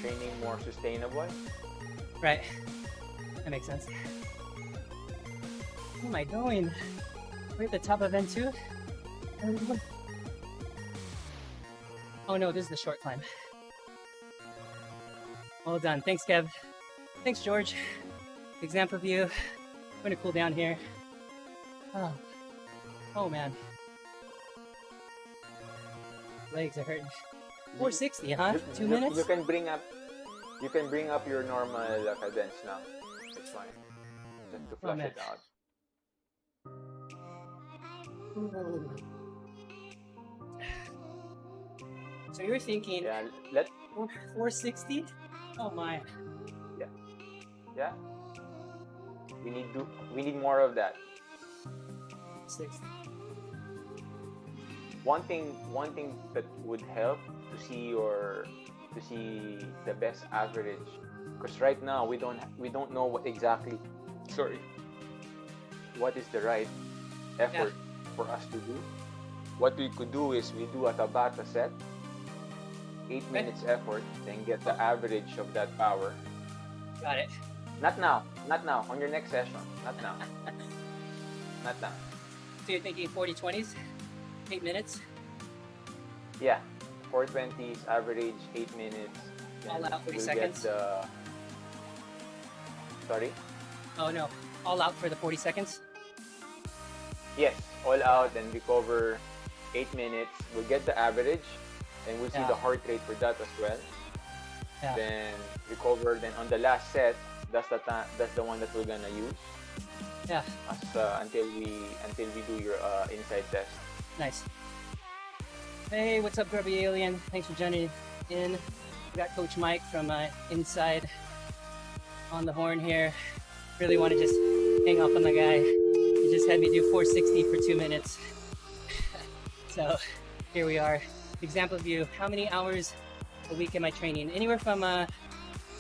training more sustainable. Right. That makes sense. Where am I going? We're at the top of N2. Oh no, this is the short climb. Well done. Thanks, Kev. Thanks, George. Example view. I'm gonna cool down here. Oh man. Legs are hurting. 460, huh? 2 minutes? You can bring up your normal cadence now. It's fine. Just to flush it out. So you're thinking, Yeah, 460? Oh my. yeah. We need more of that. 60. One thing that would help to see the best average, because right now we don't know what exactly what is the right effort for us to do. What we could do is we do a Tabata set, 8 minutes effort, then get the average of that power. Got it. Not now, on your next session, not now. Not now. So you're thinking 40-20s? 8 minutes? Yeah, 420s, average, 8 minutes. All out 40 we'll seconds? Sorry? Oh no, all out for the 40 seconds? Yes, all out and recover 8 minutes. We'll get the average and we'll see the heart rate for that as well. Yeah. Then recover. Then on the last set, that's the one that we're gonna use. Yeah. Until we do your inside test. Nice. Hey, what's up, Grubby Alien? Thanks for joining in. We got Coach Mike from Inside on the horn here. Really want to just hang up on the guy. He just had me do 460 for 2 minutes. So here we are. Example view. How many hours a week am I training? Anywhere from, I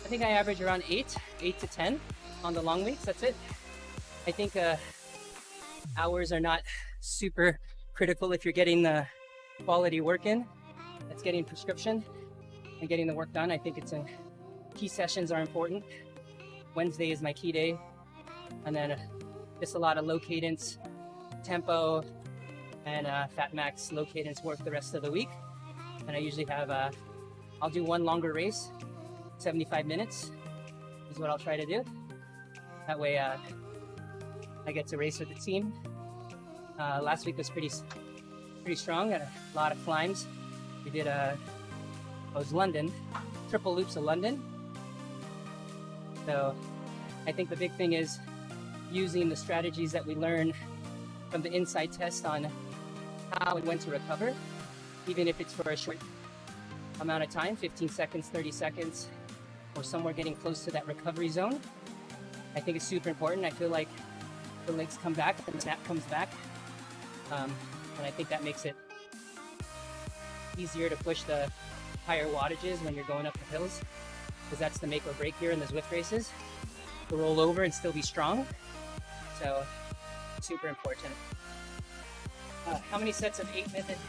think I average around 8 to 10 on the long weeks. That's it. I think hours are not super critical if you're getting the quality work in. That's getting prescription and getting the work done. I think key sessions are important. Wednesday is my key day. And then just a lot of low cadence, tempo, and fat max low cadence work the rest of the week. And I usually have, I'll do one longer race, 75 minutes is what I'll try to do. That way I get to race with the team. Last week was pretty strong, had a lot of climbs. We did London, triple loops of London. So I think the big thing is using the strategies that we learn from the inside test on how and when to recover, even if it's for a short amount of time, 15 seconds, 30 seconds, or somewhere getting close to that recovery zone. I think it's super important. I feel like the legs come back, the snap comes back. And I think that makes it easier to push the higher wattages when you're going up the hills, because that's the make or break here in the Zwift races. To roll over and still be strong. So, super important. How many sets of 8 minutes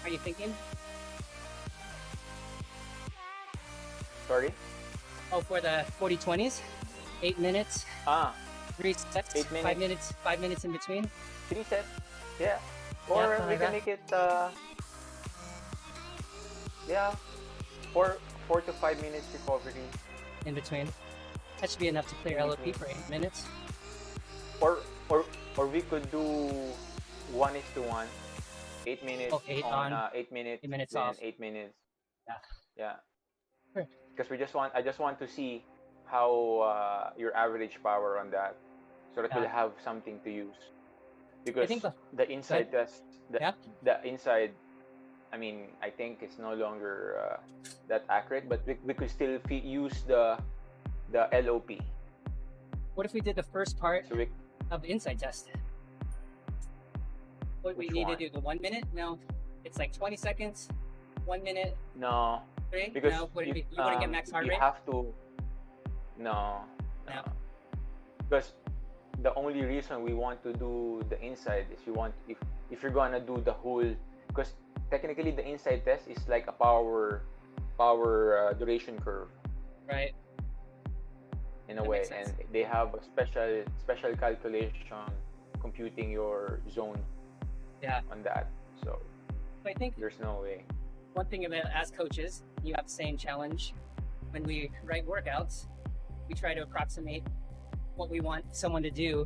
are you thinking? Sorry? Oh, for the 40-20s? 8 minutes? 3 sets? 8 minutes. 5 minutes in between? 3 sets? Yeah. Or we can make it, 4 to 5 minutes recovery. In between? That should be enough to clear LOP for 8 minutes. Or we could do 1:1, 8 minutes Oh, eight on, on, 8 minutes, 8 minutes then off. 8 minutes. Yeah. Yeah. Sure. Because I just want to see how your average power on that, so that Yeah. we'll have something to use. I Because think the inside test, Yeah. the inside, I mean, I think it's no longer that accurate, but we could still use the LOP. What if we did the first part So we, of the inside test? What we Which need to one? do, the 1 minute? No, it's like 20 seconds, 1 minute, no, 3. because No, what do you want to get max heart you rate? have to. No, No. no. Because the only reason we want to do the inside is if you're gonna do the whole, because technically the inside test is like a power duration curve Right. in a That way, makes sense. and they have a special calculation computing your zone Yeah. on that. So So I think there's no way. one thing about as coaches, you have the same challenge. When we write workouts, we try to approximate what we want someone to do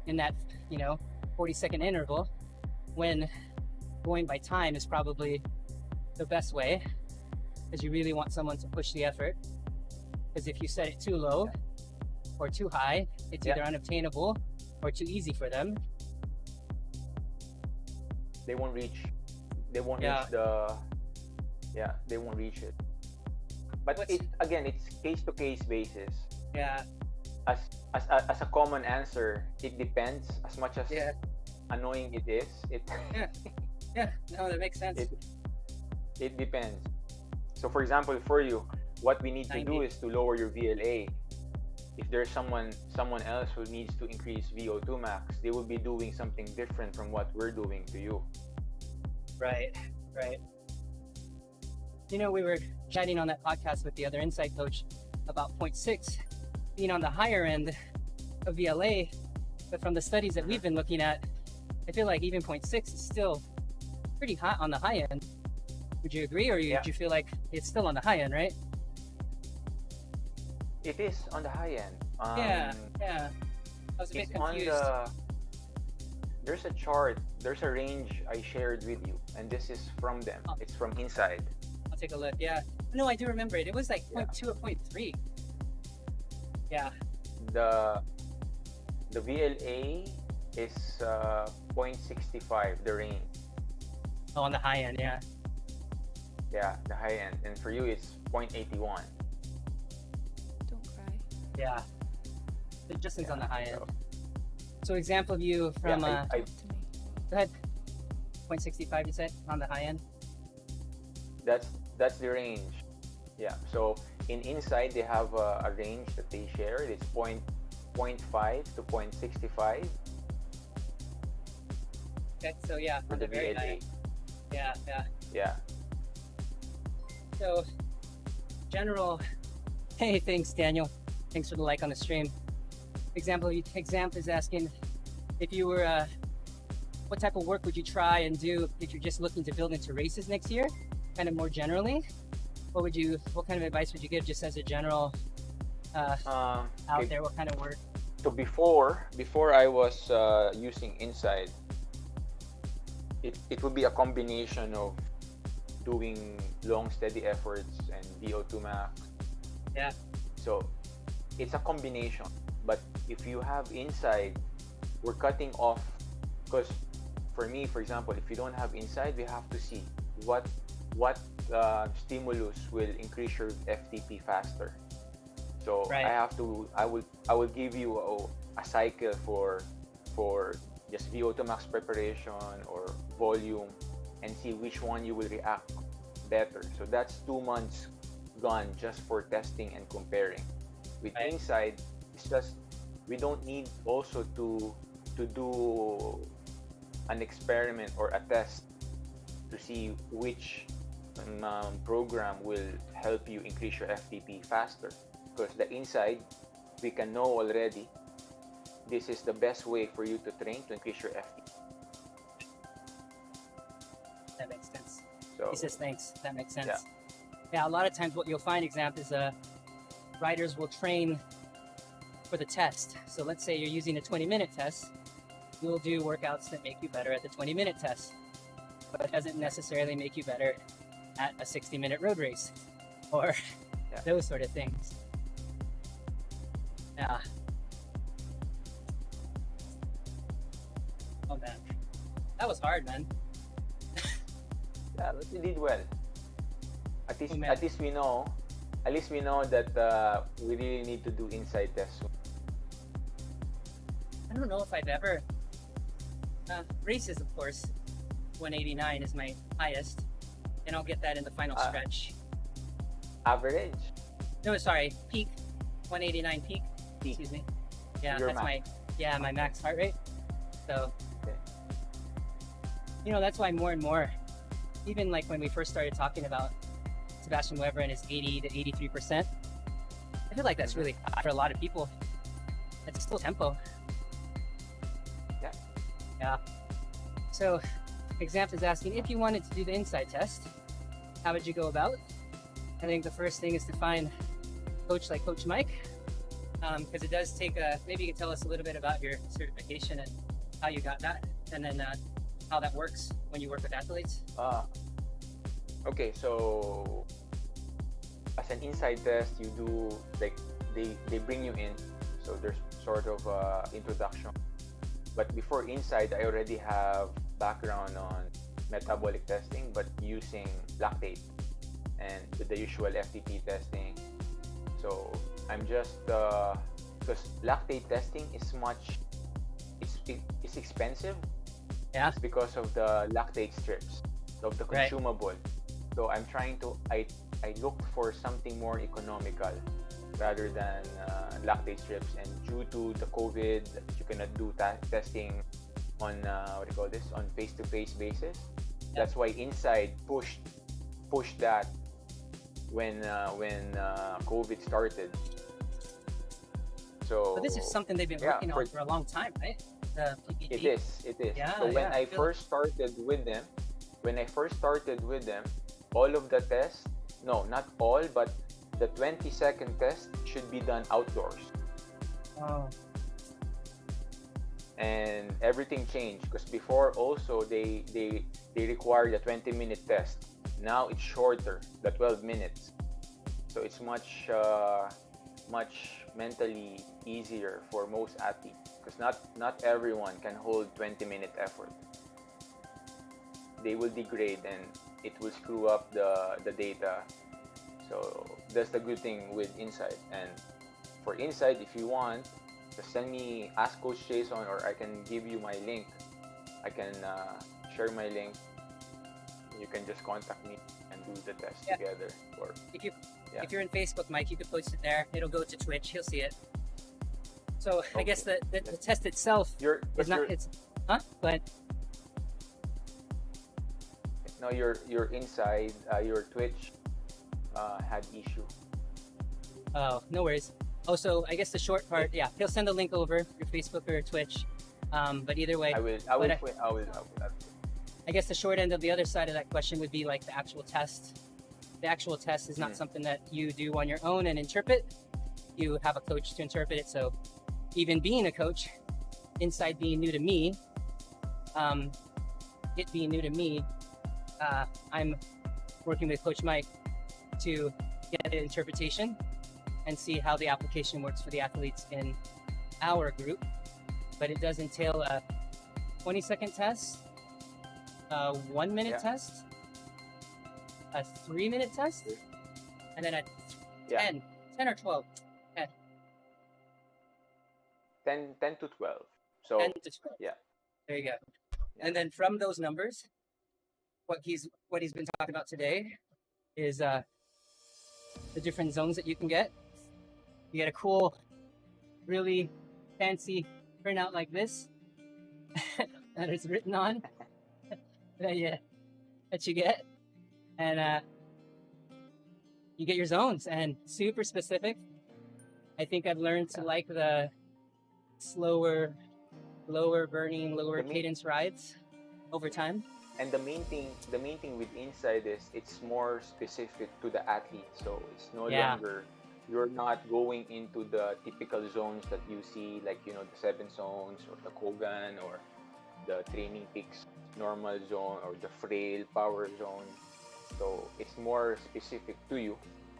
in that 40-second interval, when going by time is probably the best way, because you really want someone to push the effort. Because if you set it too low or too high, it's either unobtainable or too easy for them. They won't reach. They won't Yeah. reach the. Yeah, they won't reach it. But What's- it's case to case basis. Yeah. As a common answer, it depends. As much as Yeah. annoying it is, Yeah. No, that makes sense. it depends. So for example, for you, what we need to do 90. is to lower your VLA. If there's someone else who needs to increase VO2 max, they will be doing something different from what we're doing to you. Right. We were chatting on that podcast with the other Insight coach about 0.6 being on the higher end of VLA, but from the studies that we've been looking at, I feel like even 0.6 is still pretty hot on the high end. Would you agree, or Yeah. do you feel like it's still on the high end, right? It is on the high end. Yeah. I was a bit It's on confused. there's a chart, there's a range I shared with you, and this is from them. Oh. It's from Inside. I'll take a look. Yeah. No, I do remember it. It was like Yeah. 0.2 or 0.3. Yeah. The VLA is 0.65, the range. Oh, on the high end. Yeah. Yeah, the high end. And for you, it's 0.81. Don't cry. Yeah. Justin's on the high end. So, So example of you from yeah, I, Talk to me. go ahead. 0.65 you said on the high end. that's the range. Yeah. So in Inside, they have a range that they shared. It's 0.5 to 0.65 Okay, so yeah, for on the the very high VLA. end. Yeah. Yeah. So general. Hey, thanks Daniel. Thanks for the like on the stream. Example is asking if you were what type of work would you try and do if you're just looking to build into races next year? Kind of more generally, what kind of advice would you give just as a general out Okay. there? What kind of work? So before I was using Inside, it would be a combination of doing long steady efforts and VO2 max. Yeah. So it's a combination. But if you have Inside, we're cutting off, because for me, for example, if you don't have Inside, we have to see what stimulus will increase your FTP faster. So Right. I will give you a cycle for just VO2 max preparation or volume, and see which one you will react better. So that's 2 months gone just for testing and comparing. With Right. Inside, it's just we don't need also to do an experiment or a test to see which program will help you increase your FTP faster. Because the Inside, we can know already this is the best way for you to train to increase your FTP. That makes sense. So He says thanks. That makes sense. Yeah. Yeah, a lot of times what you'll find, is riders will train for the test. So let's say you're using a 20-minute test, you'll do workouts that make you better at the 20-minute test. but it doesn't necessarily make you better at a 60-minute road race or those sort of things. Yeah. Oh man, that was hard, man. Yeah, but you did well. At least, Oh, man. at least we know. At least we know that we really need to do inside tests soon. I don't know if I've ever races, of course. 189 is my highest, and I'll get that in the final stretch. Average. No, sorry, peak. 189 peak. Excuse me. Yeah, Your that's max. my max heart rate. So, Okay. you know, that's why more and more, even like when we first started talking about Sebastian Weber and his 80 to 83%, I feel like that's really high for a lot of people. It's still tempo. Yeah. Yeah. So, Examp is asking, if you wanted to do the inside test, how would you go about? I think the first thing is to find a coach like Coach Mike, because it does take maybe you can tell us a little bit about your certification and how you got that, and then how that works when you work with athletes. Okay, so as an inside test, you do like they bring you in, so there's sort of introduction. But before inside, I already have background on metabolic testing, but using lactate and with the usual FTP testing. So I'm just because lactate testing is it's expensive. Yeah. It's because of the lactate strips of the Right. consumable. So I'm trying to I looked for something more economical rather than lactate strips, and due to the COVID, you cannot do testing on on face-to-face basis. That's why Inside pushed that when COVID started. So But this is something they've been working on for a long time, right? The PPD. It is. Yeah, So when yeah, I I feel first started with them, all of the tests, no, not all, but the 20-second test should be done outdoors. Oh. And everything changed because before also they required a 20-minute test. Now it's shorter, the 12 minutes. So it's much mentally easier for most athletes because not everyone can hold 20-minute effort. They will degrade and it will screw up the data. So that's the good thing with Inside. And for Inside, if you want, just ask Coach Jason, or I can give you my link. I can share my link. You can just contact me and do the test together. Or If you're in Facebook, Mike, you can post it there. It'll go to Twitch. He'll see it. So I guess the test itself is not. It's huh? But no, your Inside, your Twitch had issue. Oh, no worries. Also, I guess the short part, he'll send a link over your Facebook or Twitch. But either way, I will. I guess the short end of the other side of that question would be like the actual test. The actual test is not something that you do on your own and interpret. You have a coach to interpret it. So even being a coach, Inside being new to me, it being new to me, I'm working with Coach Mike to get an interpretation and see how the application works for the athletes in our group. But it does entail a 20-second test, a 1-minute test, a 3-minute test, and then a 10 or 12. 10 to 12. So 10 to 12. yeah. There you go. And then from those numbers, what he's been talking about today is the different zones that you can get. You get a cool, really fancy printout like this that is written on that you get, and you get your zones, and super specific. I think I've learned to like the slower, lower burning, lower cadence rides over time. And the main thing with Inside is it's more specific to the athlete. So it's no longer, you're not going into the typical zones that you see, like, the 7 zones or the Kogan or the Training Peaks. normal zone or the frail power zone. So it's more specific to you.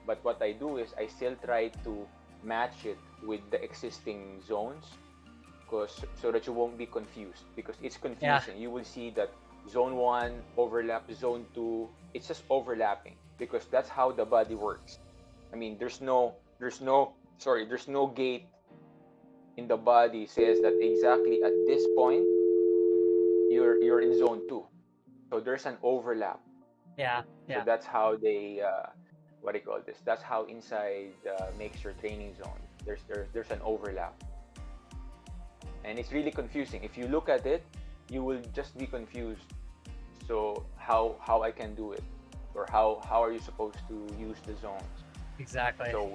But what I do is I still try to match it with the existing zones, so that you won't be confused, because it's confusing. You will see that zone 1 overlap zone 2. It's just overlapping because that's how the body works. I mean, there's no gate in the body says that exactly at this point you're in zone 2. So there's an overlap. So that's how they what do you call this? That's how inside makes your training zone. There's an overlap, and it's really confusing. If you look at it, you will just be confused. So how I can do it, or how are you supposed to use the zones? Exactly. So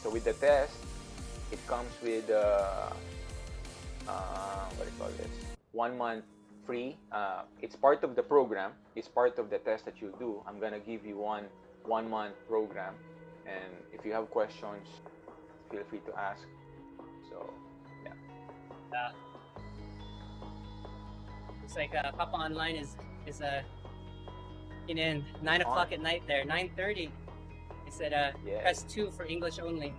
so with the test, it comes with what do you call this? 1 month free. It's part of the program. It's part of the test that you do. I'm gonna give you one month program, and if you have questions, feel free to ask. So It's like Papa Online is in 9 o'clock at night there, 9:30. He said press 2 for English only.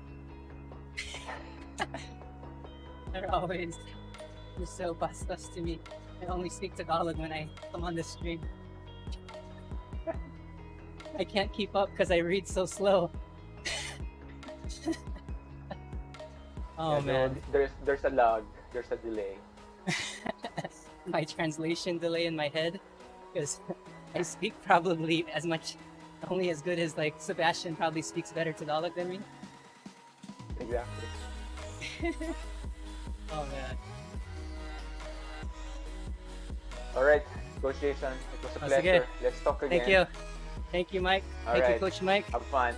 They're always so bastos to me. I only speak Tagalog when I come on the stream. I can't keep up because I read so slow. Man. There's a lag. There's a delay. My translation delay in my head, because I speak probably only as good as like Sebastian probably speaks better Tagalog than me. Exactly. Oh man. All right, Coach Jason, it was a pleasure. Sige. Let's talk again. Thank you, Mike. All Thank you, right. Coach Mike. Have fun.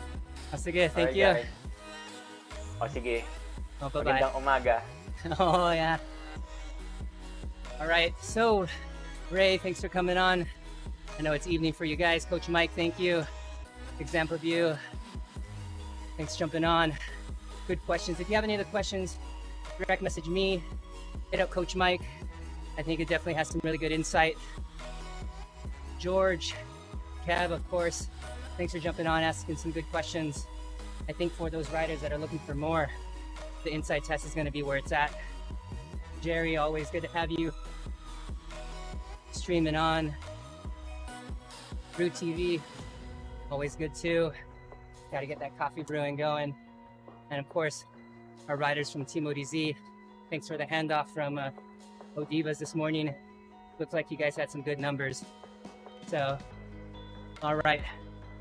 Sige, thank Alright, you. guys. Sige. Bye-bye. Magandang umaga. Oh, yeah. All right. So, Ray, thanks for coming on. I know it's evening for you guys. Coach Mike, thank you. Example View, thanks for jumping on. Good questions. If you have any other questions, direct message me. Hit up Coach Mike. I think it definitely has some really good insight. George, Kev, of course, thanks for jumping on, asking some good questions. I think for those riders that are looking for more, the Insight Test is going to be where it's at. Jerry, always good to have you streaming on. Brew TV, always good too. Got to get that coffee brewing going. And of course, our riders from TeamODZ, thanks for the handoff from Odivas this morning. Looks like you guys had some good numbers. So, all right.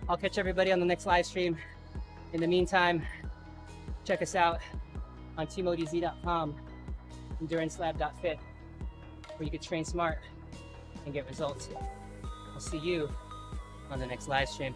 I'll catch everybody on the next live stream. In the meantime, check us out on TeamODZ.com, EnduranceLab.fit, where you can train smart and get results. I'll see you on the next live stream.